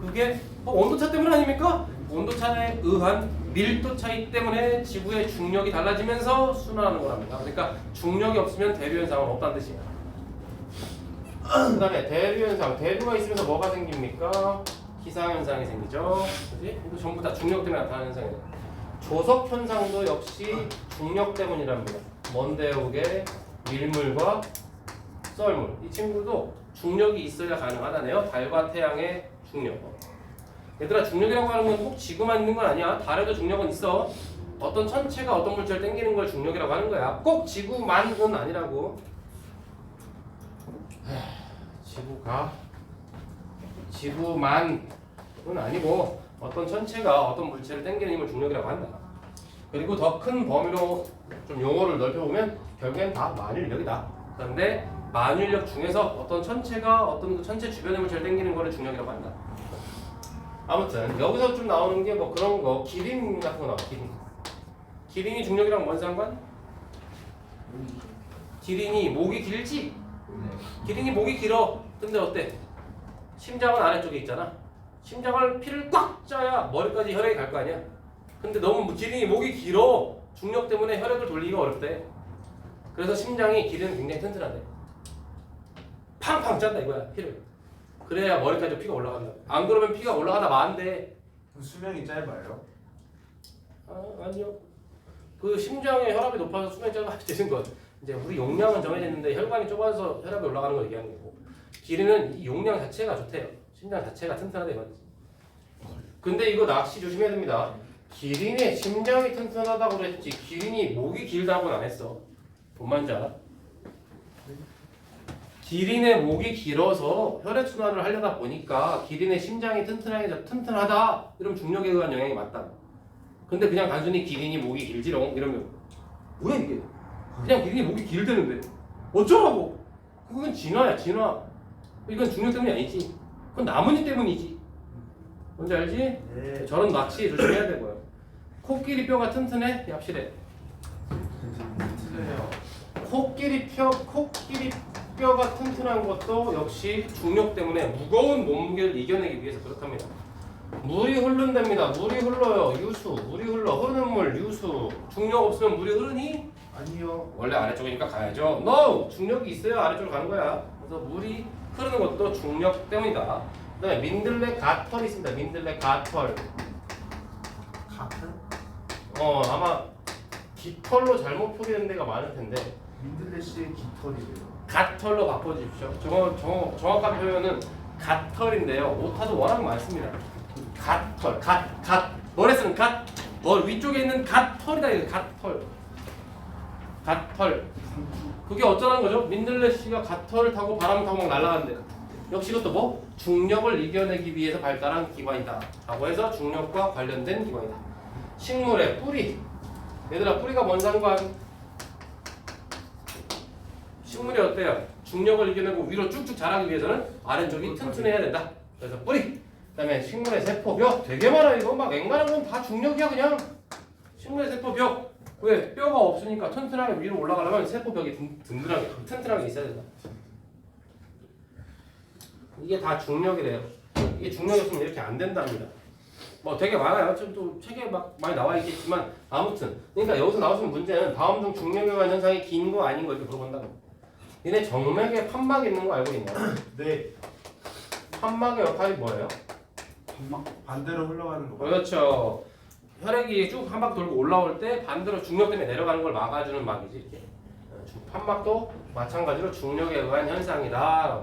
그게 온도차 때문 아닙니까? 온도차에 의한 밀도 차이 때문에 지구의 중력이 달라지면서 순환하는 거랍니다. 그러니까 중력이 없으면 대류 현상은 없다는 뜻이야. 그 다음에 대류 현상, 대류가 있으면서 뭐가 생깁니까? 기상 현상이 생기죠. 그지? 이거 전부 다 중력 때문에 나타나는 현상이에요. 조석 현상도 역시 중력 때문이랍니다. 먼데 오게 밀물과 썰물. 이 친구도 중력이 있어야 가능하다네요. 달과 태양의 중력. 얘들아, 중력이라고 하는 건 꼭 지구만 있는 건 아니야. 달에도 중력은 있어. 어떤 천체가 어떤 물체를 당기는 걸 중력이라고 하는 거야. 꼭 지구만은 아니라고. 지구만은 아니고 어떤 천체가 어떤 물체를 당기는 힘을 중력이라고 한다. 그리고 더 큰 범위로 좀 용어를 넓혀보면 결국엔 다 만유인력이다. 그런데 만유인력 중에서 어떤 천체가 어떤 그 천체 주변의 물체를 당기는 거를 중력이라고 한다. 아무튼 여기서 좀 나오는 게 뭐 그런 거 기린 같은 거 나와. 기린이 중력이랑 뭔 상관? 기린이 목이 길지? 기린이 목이 길어. 근데 어때? 심장은 아래쪽에 있잖아. 심장을 피를 꽉 짜야 머리까지 혈액이 갈 거 아니야. 근데 너무 기린이 목이 길어. 중력 때문에 혈액을 돌리기가 어렵대. 그래서 심장이 기린은 굉장히 튼튼하대. 팡팡 짠다 이거야 피를. 그래야 머리까지 피가 올라간다. 안 그러면 피가 올라가다 마는데. 수명이 짧아요? 아니요. 그 심장의 혈압이 높아서 수명이 짧아지는 건 이제 우리 용량은 정해졌는데 혈관이 좁아서 혈압이 올라가는 걸 얘기하는 거고, 기린은 이 용량 자체가 좋대요. 심장 자체가 튼튼하다 이거지. 근데 이거 낚시 조심해야 됩니다. 기린의 심장이 튼튼하다고 그랬지 기린이 목이 길다고는 안 했어. 뭔 말인지 알아? 기린의 목이 길어서 혈액순환을 하려다 보니까 기린의 심장이 튼튼하다 이러면 중력에 의한 영향이 맞다. 근데 그냥 단순히 기린이 목이 길지롱 이러면 뭐야 이게? 그냥 기린이 목이 길대는데 어쩌라고? 그건 진화야 진화. 이건 중력 때문이 아니지. 그건 나뭇잎 때문이지. 뭔지 알지? 네. 저런 낚시 조심해야 되고요. 코끼리 뼈가 튼튼해? 얍실해. 틀려요. 코끼리 뼈가 튼튼한 것도 역시 중력 때문에 무거운 몸무게를 이겨내기 위해서 그렇답니다. 물이 흐른답니다. 물이 흘러요. 유수. 물이 흘러. 흐르는 물 유수. 중력 없으면 물이 흐르니? 아니요. 원래 아래쪽이니까 가야죠. No! 중력이 있어야 아래쪽으로 가는 거야. 그래서 물이 흐르는 것도 중력 때문이다. 그 다음에 민들레 가털이 있습니다. 민들레 가털. 가털? 아마 깃털로 잘못 표기된 데가 많을 텐데 민들레 씨의 깃털이래요. 갓털로 바꿔주십시오. 정확한 표현은 갓털인데요. 오타도 워낙 많습니다. 갓털, 머리에 쓰는 머리 위쪽에 있는 갓털이다. 이거 갓털. 그게 어쩌라는 거죠? 민들레 씨가 갓털을 타고 바람을 타고 막 날아가는데 역시 이것도 뭐? 중력을 이겨내기 위해서 발달한 기관이다 라고 해서 중력과 관련된 기관이다. 식물의 뿌리. 얘들아 뿌리가 뭔 상관? 식물이 어때요? 중력을 이겨내고 위로 쭉쭉 자라기 위해서는 아래쪽이 튼튼해야 된다. 그래서 뿌리. 그 다음에 식물의 세포벽. 되게 많아 이거. 막 웬만한 건 다 중력이야 그냥. 식물의 세포벽. 왜? 뼈가 없으니까 튼튼하게 위로 올라가려면 세포벽이 든든하게 튼튼하게 있어야 된다. 이게 다 중력이래요. 이게 중력이 없으면 이렇게 안 된답니다. 뭐 되게 많아요. 지금 또 책에 막 많이 나와 있겠지만 아무튼 그러니까 여기서 나오는 문제는 다음 중 중력에 관한 현상이 긴 거 아닌 거 이렇게 물어본다고. 얘네 정맥에 판막이 있는 거 알고 있나요? 네. 판막의 역할이 뭐예요? 반대로 흘러가는 거. 그렇죠. 혈액이 쭉 한 바퀴 돌고 올라올 때 반대로 중력 때문에 내려가는 걸 막아주는 막이지. 이렇게. 판막도 마찬가지로 중력에 의한 현상이다.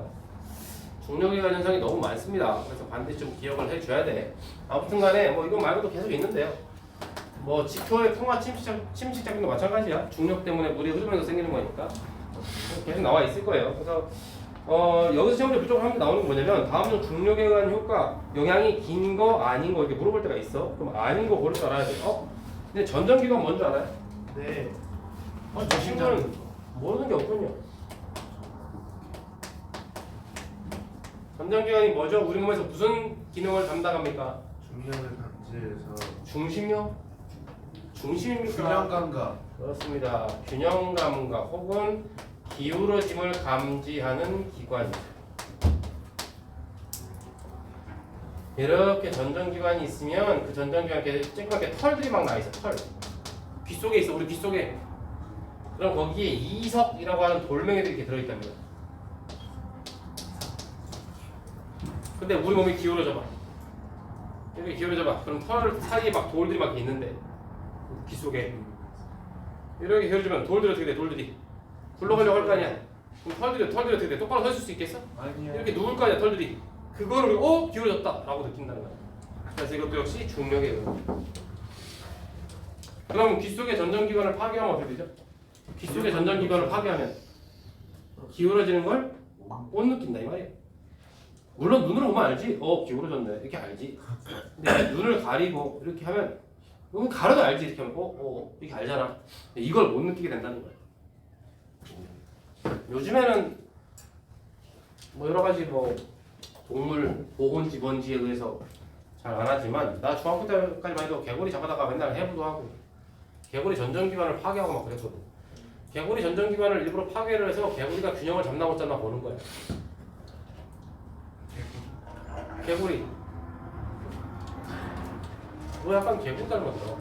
중력에 의한 현상이 너무 많습니다. 그래서 반드시 좀 기억을 해줘야 돼. 아무튼간에 뭐 이거 말고도 계속 있는데요. 뭐 지표의 평화 침식작용도 마찬가지야. 중력 때문에 물이 흐르면서 생기는 거니까 계속 나와 있을 거예요. 그래서 여기서 시험에 무조건 한번 나오는 게 뭐냐면 다음 중 중력에 의한 효과 영향이 긴 거 아닌 거 이렇게 물어볼 때가 있어. 그럼 아닌 거 고를 줄 알아야 돼. 근데 전정기관 뭔지 알아요? 네. 저 친구는 모르는 게 없군요. 전정기관이 뭐죠? 우리 몸에서 무슨 기능을 담당합니까? 중력을 감지해서 중심력? 중심입니까? 균형 감각. 그렇습니다. 균형 감각 혹은 기울어짐을 감지하는 기관이죠. 이렇게 전정기관이 있으면 그 전정기관에 쬐끄맣게 털들이 막 나 있어. 털. 귀 속에 있어. 우리 귀 속에. 그럼 거기에 이석이라고 하는 돌멩이들이 이렇게 들어있답니다. 근데 우리 몸이 기울어져 봐. 이렇게 기울어져 봐. 그럼 털 사이에 막 돌들이 막 있는데 귀 속에 이렇게 기울어지면 돌들이 어떻게 돼? 돌들이 굴러가려고 할 거 아니야. 그럼 털들이 어떻게 돼? 똑바로 서 있을 수 있겠어? 아니요. 이렇게 누울 거 아니야 털들이. 그거를 우리가 기울어졌다 라고 느낀다는 거야. 그래서 이것도 역시 중력에 의한. 그럼 귀 속의 전정기관을 파괴하면 어떻게 되죠? 귀 속의 전정기관을 파괴하면 기울어지는 걸 못 느낀다 이 말이에요. 물론 눈으로 보면 알지. 기울어졌네. 이렇게 알지. 근데 눈을 가리고 이렇게 하면 여기 가려도 알지. 이렇게 하면 이렇게 알잖아. 근데 이걸 못 느끼게 된다는 거야. 요즘에는 뭐 여러 가지 뭐 동물 보건지 뭔지에 의해서 잘 안 하지만 나 중학교 때까지만 해도 개구리 잡아다가 맨날 해부도 하고 개구리 전정기관을 파괴하고 막 그랬거든. 개구리 전정기관을 일부러 파괴를 해서 개구리가 균형을 잡나 못 잡나 보는 거야. 개구리. 너 약간 개구리 닮았어.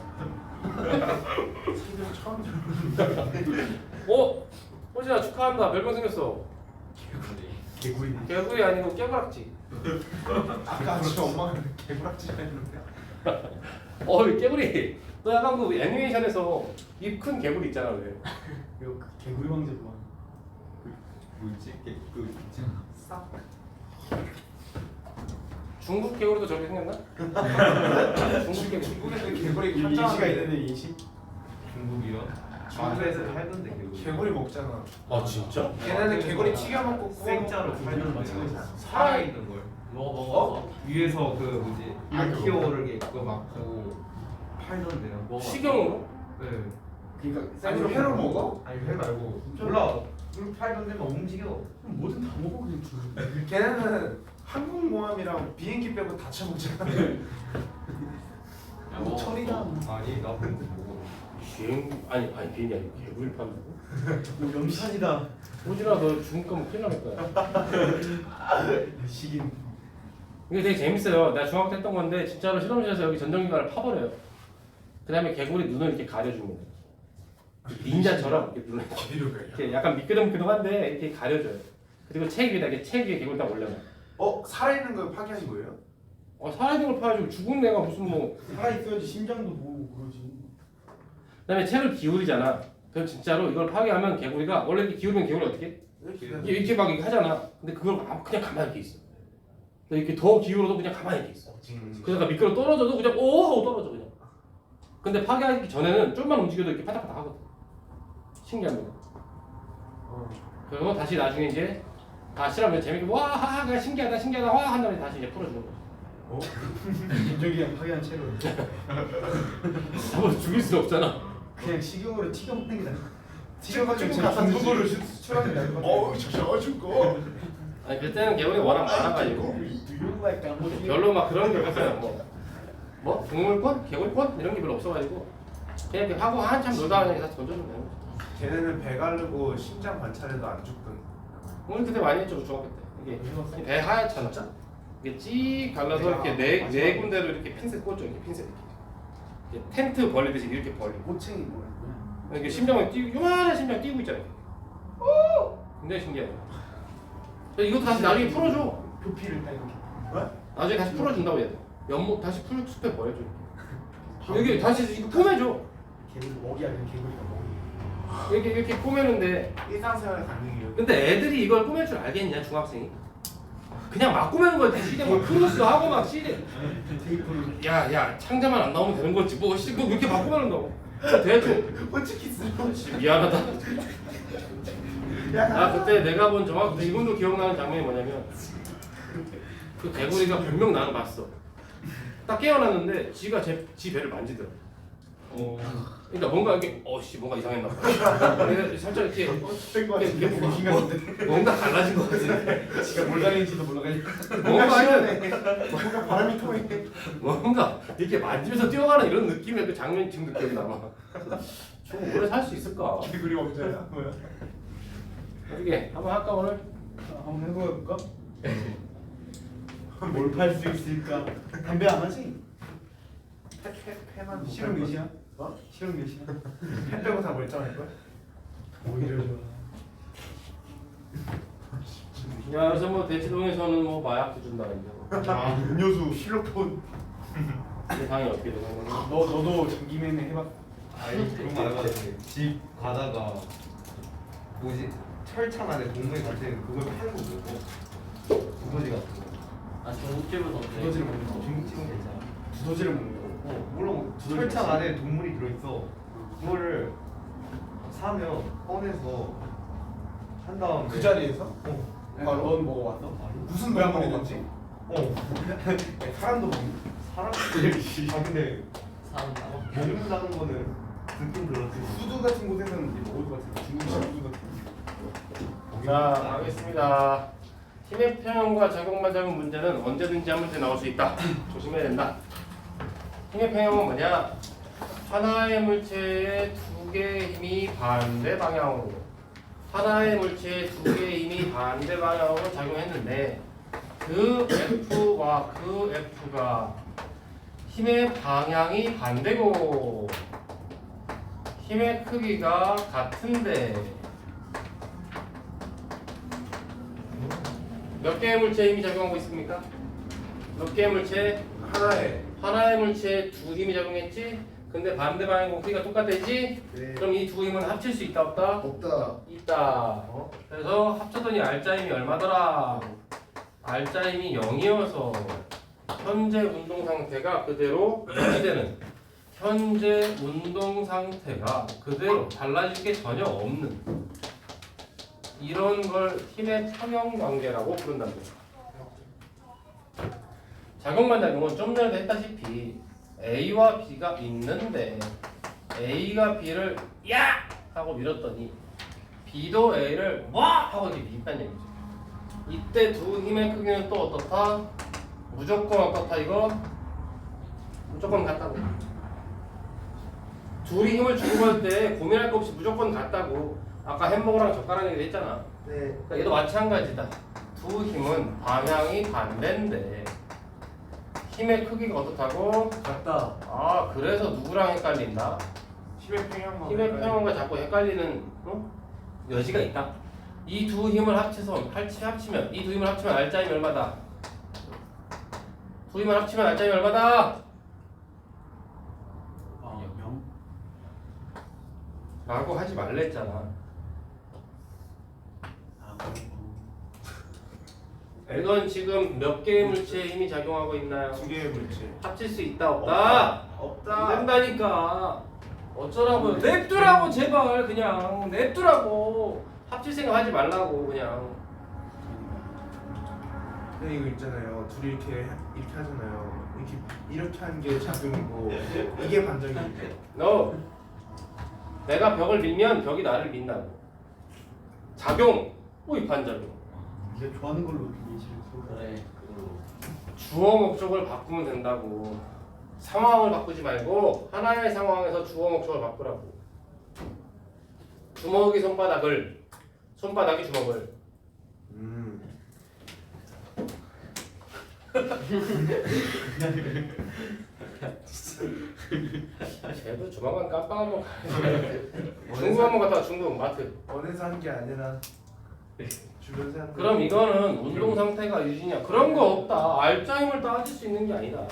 처음 호진아 축하한다. 별명 생겼어. 개구리. 개구리 아니고 깨구락지. 아까 저 엄마가 개구락지 했는데. 개구리. 너 약간 그 애니메이션에서 입 큰 개구리 있잖아 왜? 이거 개구리 왕자 좋아. 뭐지? 그 싹. 중국 개구리도 저렇게 생겼나? 중국 개구리. 중국에서 개구리 이시가 판자가 있는데 이시. 중국이요? 중국에서 팔던데 개구리. 개구리 먹잖아. 아 진짜? 걔네는 개구리 튀겨 먹고 생짜로 팔던 거 맞아. 살아있는 걸. 먹어. 위에서 그 뭐지? 아, 안 그거. 키워오르게 그거 막고 팔던데요. 식용으로? 네. 그러니까 아니 회로 먹어? 아니 회 말고 몰라. 물 팔던데 막 움직여. 뭐든 다 먹어 그냥 줄. 걔네는 항공모함이랑 비행기 빼고 다 쳐먹잖아. 뭐 철이다. 아니 나 그런 거 먹어. 비행 아니 비행이 아니고 개구리 판다고? 뭐 염산이다. 호진아 너 중국 가면 큰일 나겠다. 식인. 이게 되게 재밌어요. 내가 중학교 때 했던 건데 진짜로 실험실에서 여기 전정기관을 파버려요. 그 다음에 개구리 눈을 이렇게 가려줍니다. 닌자처럼 이렇게 눈을 이렇게 약간 미끄덩미끄덩한데 이렇게 가려줘요. 그리고 책 위에다 이렇게 책 위에 개구리 딱 올려놔. 살아있는 걸 파괴한 거예요? 살아있는 걸 파야지 죽은 애가 무슨 뭐. 살아 있어야지 심장도 보고 그러지. 그다음에 책을 기울이잖아. 그럼 진짜로 이걸 파괴하면 개구리가 원래 이렇게 기울이면 개구리 어떻게? 해? 이렇게 막 이렇게 하잖아. 근데 그걸 그냥 가만히 이렇게 있어. 이렇게 더 기울어도 그냥 가만히 이렇게 있어. 그러다가 미끄러 떨어져도 그냥 오 하고 떨어져 그냥. 근데 파괴하기 전에는 좀만 움직여도 이렇게 파닥파닥 하거든. 신기합니다. 그리고 다시 나중에 이제 다 실험을 재밌게 와 하하 그냥 신기하다 와 한 다음에 다시 이제 풀어주는 거야. 김정기랑 파괴한 채로 잡아 죽일 수 없잖아. 그냥 식용으로 튀겨 먹는 게 나아. 튀겨가지고 제 가서 중국으로 두부를 수출하는 게 나을 것 같아. 저 죽어. 아니 그때는 개구리 워낙 많아가지고 Do you like gamble? 별로 막 그런 게 없어요. 뭐 동물권, 개구리권 이런 게 별로 없어가지고 그냥 이렇게 하고 한참 놀다가 그냥 다 던져주면 되는 거지. 걔네는 배 가르고 심장 관찰해도 안 죽던. 오늘 그때 많이 했죠 중학교 때. 이게 배 하얗잖아. 이게 찌 갈라서 이렇게 네 군데로 이렇게 핀셋 꽂죠. 이렇게 핀셋 이렇게 텐트 벌리듯이 이렇게 벌리고. 호칭이 뭐야? 이게 심장을 요만한 심장 뛰고 있잖아요. 굉장히 신기하죠. 이것도 다시 나중에 풀어줘. 표피를 딱 이렇게. 나중에 다시 풀어준다고 해야 돼. 연못 다시 숲에 버려줘. 여기 다시 이거 꼬매줘. 개구리 먹이 아니면 개구리가 먹이. 이렇게 꼬매는데 일상생활 가능해요. 근데 애들이 이걸 꼬맬 줄 알겠냐 중학생이? 그냥 막 꼬매는 거지. 시대 뭐 크로스 하고 막 시대. 테이프를. 야 창자만 안 나오면 되는 거지. 뭐 그렇게 막 꼬매는다고. 대충. 혼치키스. 미안하다. 그때 내가 본 정확히 지금도 기억나는 장면이 뭐냐면 그 개구리가 분명 나는 봤어. 딱 깨어났는데 지가 지 배를 만지더라고. 그러니까 뭔가 이렇게 뭔가 이상했나 봐. 그래서 살짝 이렇게 뭔가 달라진 것 같은데. 지가 뭘 당했는지도 몰라가지고. 뭔가 바람이 통해. 뭔가 이렇게 만지면서 뛰어가는 이런 느낌의 그 장면이 지금도 기억이 남아. 좀 오래 살 수 있을까? 개구리 왕자야. 뭐야? 어떻게 한번 할까 오늘? 한번 해볼까? 뭘 팔 수 있을까? 담배 안 하지? 패만 실험 몇이야? 실험 몇이야? 패 빼고 다 멀쩡할 걸? 오히려 좋아. 야, 그래서 뭐 대치동에서는 뭐 마약도 준다는데. 음료수 실로폰. 세상이 어떻게 되는 거야? 너도 장기매매 해봤? 아니 그런 거 알아봤는데 집 가다가 뭐지 철창 안에 동물 같은 그걸 파는 거 보고 두더지 같은 거. 중국집은 두더지를 먹는 거. 중국집은 괜찮아. 두더지를 먹는 거. 물론 두더지 철창 맛있어? 안에 동물이 들어있어. 그거를 사면 꺼내서 한 다음에 그 자리에서? 넌 먹어봤어? 무슨 동물이든지? 사람도 먹는 사람들이 근데 사람 나와. 먹는다는 거는 듣긴 들었지. 후드 같은 곳에서는 이제 먹을 것 같은데 중국식 후드 같은 곳. 자, 가겠습니다. 힘의 평형과 작용반작용 문제는 언제든지 한 문제 나올 수 있다. 조심해야 된다. 힘의 평형은 뭐냐? 하나의 물체의 두 개의 힘이 반대 방향으로 하나의 물체의 두 개의 힘이 반대 방향으로 작용했는데 그 F와 그 F가 힘의 방향이 반대고 힘의 크기가 같은데 몇 개의 물체에 힘이 작용하고 있습니까? 몇 개의 물체? 하나의 물체에 두 힘이 작용했지? 근데 반대 방향 크기가 똑같았지? 네. 그럼 이 두 힘은 합칠 수 있다 없다? 없다. 있다. 그래서 합쳤더니 알짜 힘이 얼마더라? 알짜 힘이 0이어서 현재 운동 상태가 그대로 유지되는 현재 운동 상태가 그대로 달라질 게 전혀 없는 이런 걸 힘의 평형 관계라고 부른답니다. 작용반작용은 좀 전에도 했다시피 A와 B가 있는데 A가 B를 야! 하고 밀었더니 B도 A를 뭐! 하고 이렇게 밀었다는 얘기죠. 이때 두 힘의 크기는 또 어떻다? 무조건 어떻다 이거? 무조건 같다고. 둘이 힘을 주고 갈 때 고민할 거 없이 무조건 같다고. 아까 햄버거랑 젓가락 얘기 했잖아. 네. 그러니까 얘도 마찬가지다. 두 힘은 방향이 반대인데 힘의 크기가 어떻다고? 같다. 아 그래서 누구랑 헷갈린다? 힘의 평형만. 힘의 평형과 자꾸 헷갈리는 여지가 있다. 이 두 힘을 합치면 이 두 힘을 합치면 알짜 힘이 얼마다? 두 힘을 합치면 알짜 힘이 얼마다? 0. 라고 하지 말랬잖아. 이건 지금 몇 개의 물체에 힘이 작용하고 있나요? 두 개의 물체. 합칠 수 있다 없다? 안 된다니까. 어쩌라고요? 냅두라고 제발 그냥 냅두라고. 합칠 생각 하지 말라고 그냥. 근데 이거 있잖아요. 둘이 이렇게 하잖아요. 이렇게 하는 게 작용이고 이게 반작용인데. 너 내가 벽을 밀면 벽이 나를 민다고. 작용, 이 반작용. 이게 좋아하는 걸로 이해실 그래 그걸로. 주어 목적을 바꾸면 된다고. 상황을 바꾸지 말고 하나의 상황에서 주어 목적을 바꾸라고. 주먹이 손바닥을, 손바닥이 주먹을. 쟤도 조만간 깜빵 한번 가야 돼. 중국 한번 갔다가 중국 마트. 원해서 한 게 아니라 주변 사람. 그럼 이거는 운동 상태가 유지냐? 그런 거 없다. 알짜임을 따질 수 있는 게 아니다.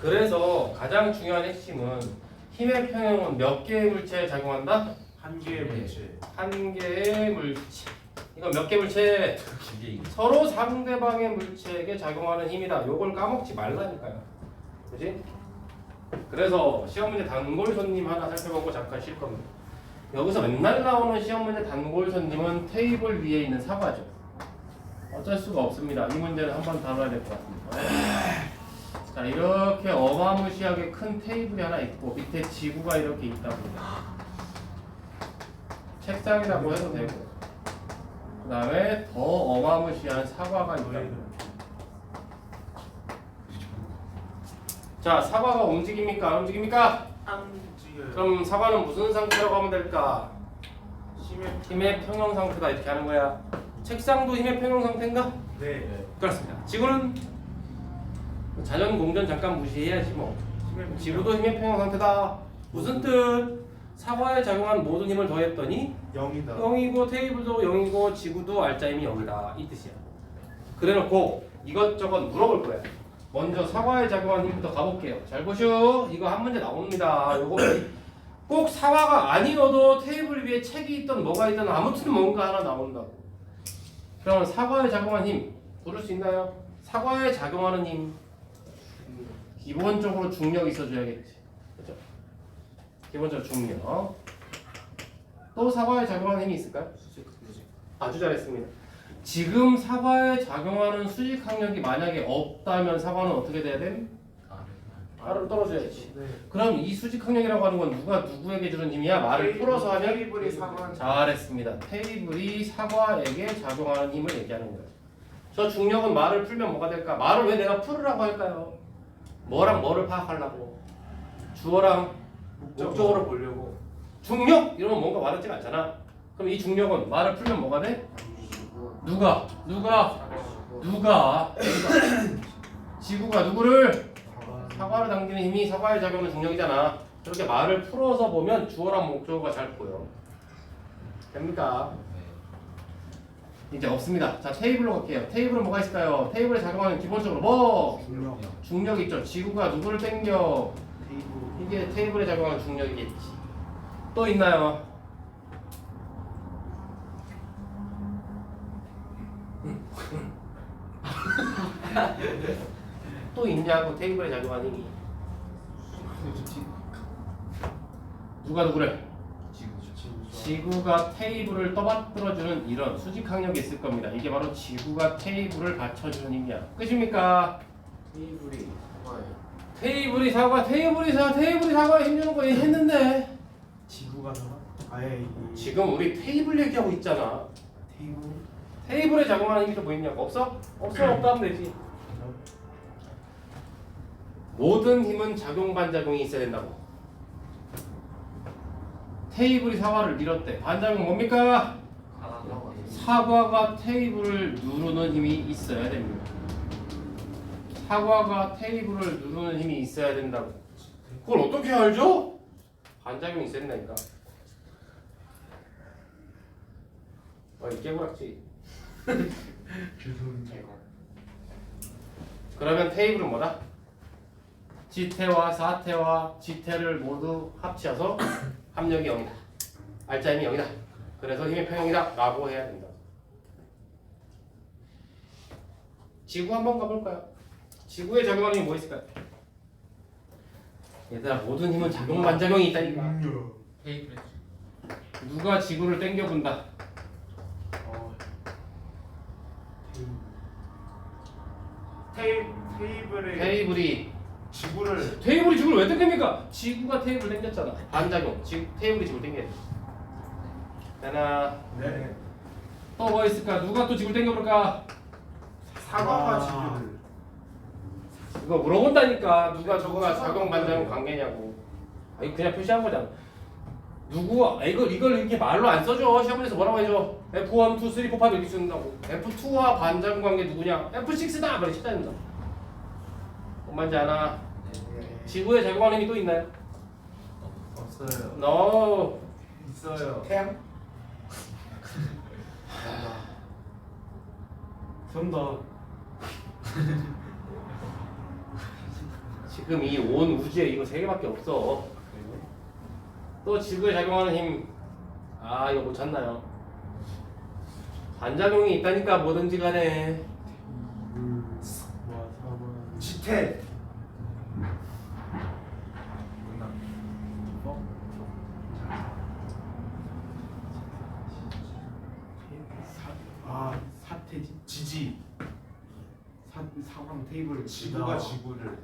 그래서 가장 중요한 핵심은 힘의 평형은 몇 개의 물체에 작용한다? 한 개의 물체. 한 개의 물체. 이건 몇 개 물체? 서로 상대방의 물체에게 작용하는 힘이다. 요걸 까먹지 말라니까요. 그지? 그래서 시험 문제 단골 손님 하나 살펴보고 잠깐 쉴 겁니다. 여기서 맨날 나오는 시험 문제 단골 손님은 테이블 위에 있는 사과죠. 어쩔 수가 없습니다. 이 문제는 한번 다뤄야 될 것 같습니다. 자, 이렇게 어마무시하게 큰 테이블이 하나 있고 밑에 지구가 이렇게 있다고. 책상이라고 해도 되고. 그 다음에 더 어마무시한 사과가 있다고. 자, 사과가 움직입니까? 안 움직입니까? 안 움직여요. 그럼 사과는 무슨 상태라고 하면 될까? 힘의 평형 상태다 이렇게 하는 거야. 책상도 힘의 평형 상태인가? 네. 그렇습니다. 지구는 자전 공전 잠깐 무시해야지 뭐. 지구도 힘의 평형 상태다. 무슨 뜻? 사과에 작용한 모든 힘을 더했더니 0이다. 0이고 테이블도 0이고 지구도 알짜 힘이 0이다 이 뜻이야. 그래놓고 이것저것 물어볼 거야. 먼저 사과에 작용한 힘부터 가볼게요. 잘 보시오. 이거 한 문제 나옵니다. 요거 꼭 사과가 아니어도 테이블 위에 책이 있던 뭐가 있던 아무튼 뭔가 하나 나온다고. 그러면 사과에 작용한 힘 부를 수 있나요? 사과에 작용하는 힘 기본적으로 중력이 있어줘야겠지. 그렇죠? 기본적으로 중력. 또 사과에 작용하는 힘이 있을까요? 아주 잘했습니다. 지금 사과에 작용하는 수직 항력이 만약에 없다면 사과는 어떻게 돼야 돼? 아래로 떨어져야지. 네. 그럼 이 수직 항력이라고 하는 건 누가 누구에게 주는 힘이야? 말을 풀어서 하면 테이블이 사과. 잘했습니다. 테이블이 사과에게 작용하는 힘을 얘기하는 거예요. 저 중력은 말을 풀면 뭐가 될까? 말을 왜 내가 풀으라고 할까요? 뭐랑 뭐를 파악하려고? 주어랑 목적어를 보려고. 중력 이러면 뭔가 와닿지가 않잖아. 그럼 이 중력은 말을 풀면 뭐가 돼? 누가? 지구가 누구를? 사과를 당기는 힘이 사과에 작용하는 중력이잖아. 그렇게 말을 풀어서 보면 주어랑 목적어가 잘 보여. 됩니까? 이제 없습니다. 자, 테이블로 갈게요. 테이블은 뭐가 있을까요? 테이블에 작용하는 기본적으로 뭐? 중력. 중력 있죠. 지구가 누구를 당겨? 테이블. 이게 테이블에 작용하는 중력이겠지. 또 있나요? 또 있냐고 테이블에 작용하는 힘이. 누가 누구를? 지구가 테이블을 떠받들어주는 이런 수직 항력이 있을 겁니다. 이게 바로 지구가 테이블을 받쳐주는 힘이야. 끝입니까? 테이블이 사과예요. 테이블이 사과에 힘주는 거 얘기했는데 지구가 사과? 아예 이 지금 우리 테이블 얘기하고 있잖아. 테이블. 테이블에 작용하는 힘이 또 뭐 있냐고? 없어? 없어 없다 하면 되지. 모든 힘은 작용 반작용이 있어야 된다고. 테이블이 사과를 밀었대. 반작용 뭡니까? 사과가 테이블을 누르는 힘이 있어야 됩니다. 사과가 테이블을 누르는 힘이 있어야 된다고. 그걸 어떻게 알죠? 반작용이 있어야 된다니까. 이 깨구락지. 그러면 테이블은 뭐다? 지태와 사태와 지태를 모두 합쳐서 합력이 0이다. 알짜 힘이 0이다. 그래서 힘의 평형이다 라고 해야 된다. 지구 한번 가볼까요? 지구에 작용하는 힘이 뭐 있을까요? 얘들아, 모든 힘은 작용 반작용이 있다니까. 테이블에 누가 지구를 당겨본다. 테이블에 테이블이 지구를 지구를 왜 당깁니까? 지구가 테이블 당겼잖아. 반작용. 테이블이 지구를 당겨야 돼. 하나. 네. 또 뭐 있을까? 누가 또 지구를 당겨볼까? 사과가 지구를. 이거 물어본다니까. 누가 저거 누가 사과 작용 반작용 뭐예요? 관계냐고. 아니 그냥 표시한 거잖아. 누구 이걸 이렇게 말로 안 써줘. 시험에서 뭐라고 해줘? F1, 2, 3, 4, 5 이렇게 쓴다고. F2와 반작용 관계 누구냐? F6다. 그렇게 치다 된다. 뭔 말인지 아나? 지구에 작용하는 힘이 또 있나요? 없어요. No. 있어요. 태양? 정답. 지금 이 온 우주에 이거 3개밖에 없어. 또 지구에 작용하는 힘. 이거 못 찾나요? 반작용이 있다니까 뭐든지 간에. 지태. 사태지. 지지. 사과는 테이블을 지구가 지구를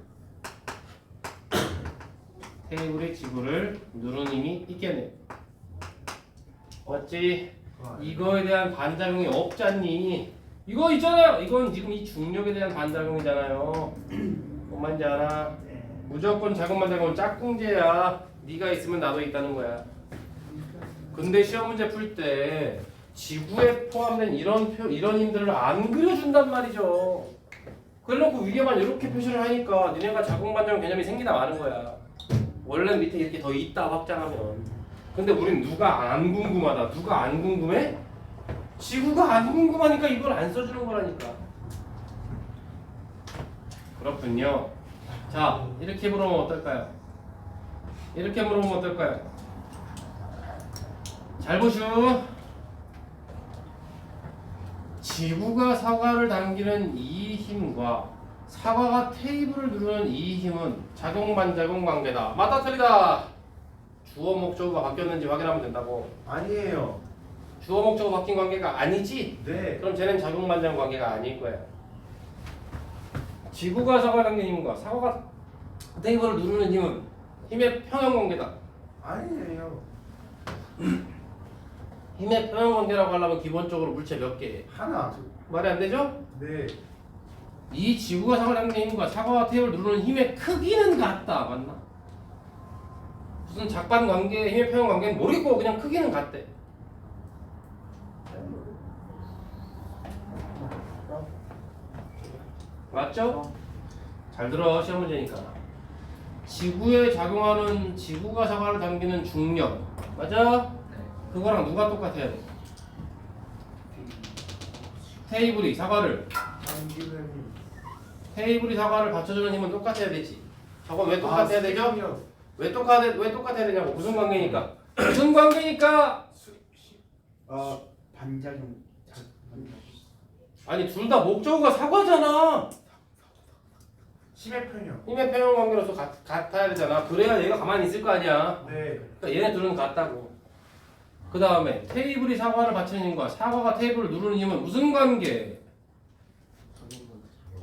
테이블이 지구를 누르는 힘이 있겠네. 맞지? 이거에 대한 반작용이 없잖니. 이거 있잖아요. 이건 지금 이 중력에 대한 반작용이잖아요. 뭔 말인지 알아? 무조건 작용 반작용은 짝꿍제야. 네가 있으면 나도 있다는 거야. 근데 시험 문제 풀 때 지구에 포함된 이런 힘들을 안 그려준단 말이죠. 그래놓고 위에만 이렇게 표시를 하니까 니네가 작용 반작용 개념이 생기다 마는 거야. 원래는 밑에 이렇게 더 있다 확장하면. 근데 우린 누가 안 궁금하다. 누가 안 궁금해? 지구가 안 궁금하니까 이걸 안 써주는 거라니까. 그렇군요. 자, 이렇게 물어보면 어떨까요? 이렇게 물어보면 어떨까요? 잘 보슈. 지구가 사과를 당기는 이 힘과 사과가 테이블을 누르는 이 힘은 작용 반작용 관계다. 맞다 틀리다. 주어 목적어가 바뀌었는지 확인하면 된다고. 아니에요. 주어 목적어 바뀐 관계가 아니지? 네. 그럼 쟤는 작용반장 관계가 아닐 거야. 지구가 사과 당긴 힘과 사과가 테이블을 누르는 힘은 힘의 평형 관계다. 아니에요. 힘의 평형 관계라고 하려면 기본적으로 물체 몇 개? 하나. 말이 안 되죠? 네. 이 지구가 사과 당긴 힘과 사과가 테이블을 누르는 힘의 크기는 같다. 맞나? 무슨 작반 관계, 힘의 평형 관계는 모르겠고 그냥 크기는 같대. 맞죠? 잘 들어 시험 문제니까. 지구에 작용하는 지구가 사과를 당기는 중력 맞아? 그거랑 누가 똑같아야 돼? 테이블이 사과를 당기는 테이블이 사과를 받쳐주는 힘은 똑같아야 되지. 저거 왜 똑같아야 되죠? 수직력. 왜 똑같아야 되냐고. 무슨 관계니까? 무슨 관계니까? 반작용. 아니 둘 다 목적어가 사과잖아. 힘의 평형. 힘의 평형 관계로서 같아야 되잖아. 그래야 얘가 가만히 있을 거 아니야. 네. 그러니까 얘네 둘은 같다고. 그 다음에 테이블이 사과를 받치는 힘과 사과가 테이블을 누르는 힘은 무슨 관계?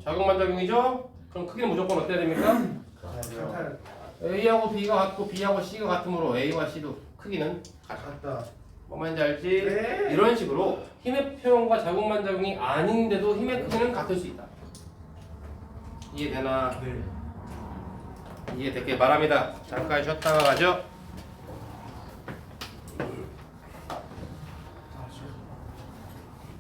작용반작용이죠? 그럼 크기는 무조건 어때야 됩니까? 같아요. A하고 B가 같고 B하고 C가 같으므로 A와 C도 크기는 같아. 같다. 뭔 말인지 알지? 네. 이런 식으로 힘의 표현과 작용반작용이 아닌데도 힘의 크기는 같을 수 있다. 이해되나? 네. 이해됐길 바랍니다. 잠깐 쉬었다가 가죠.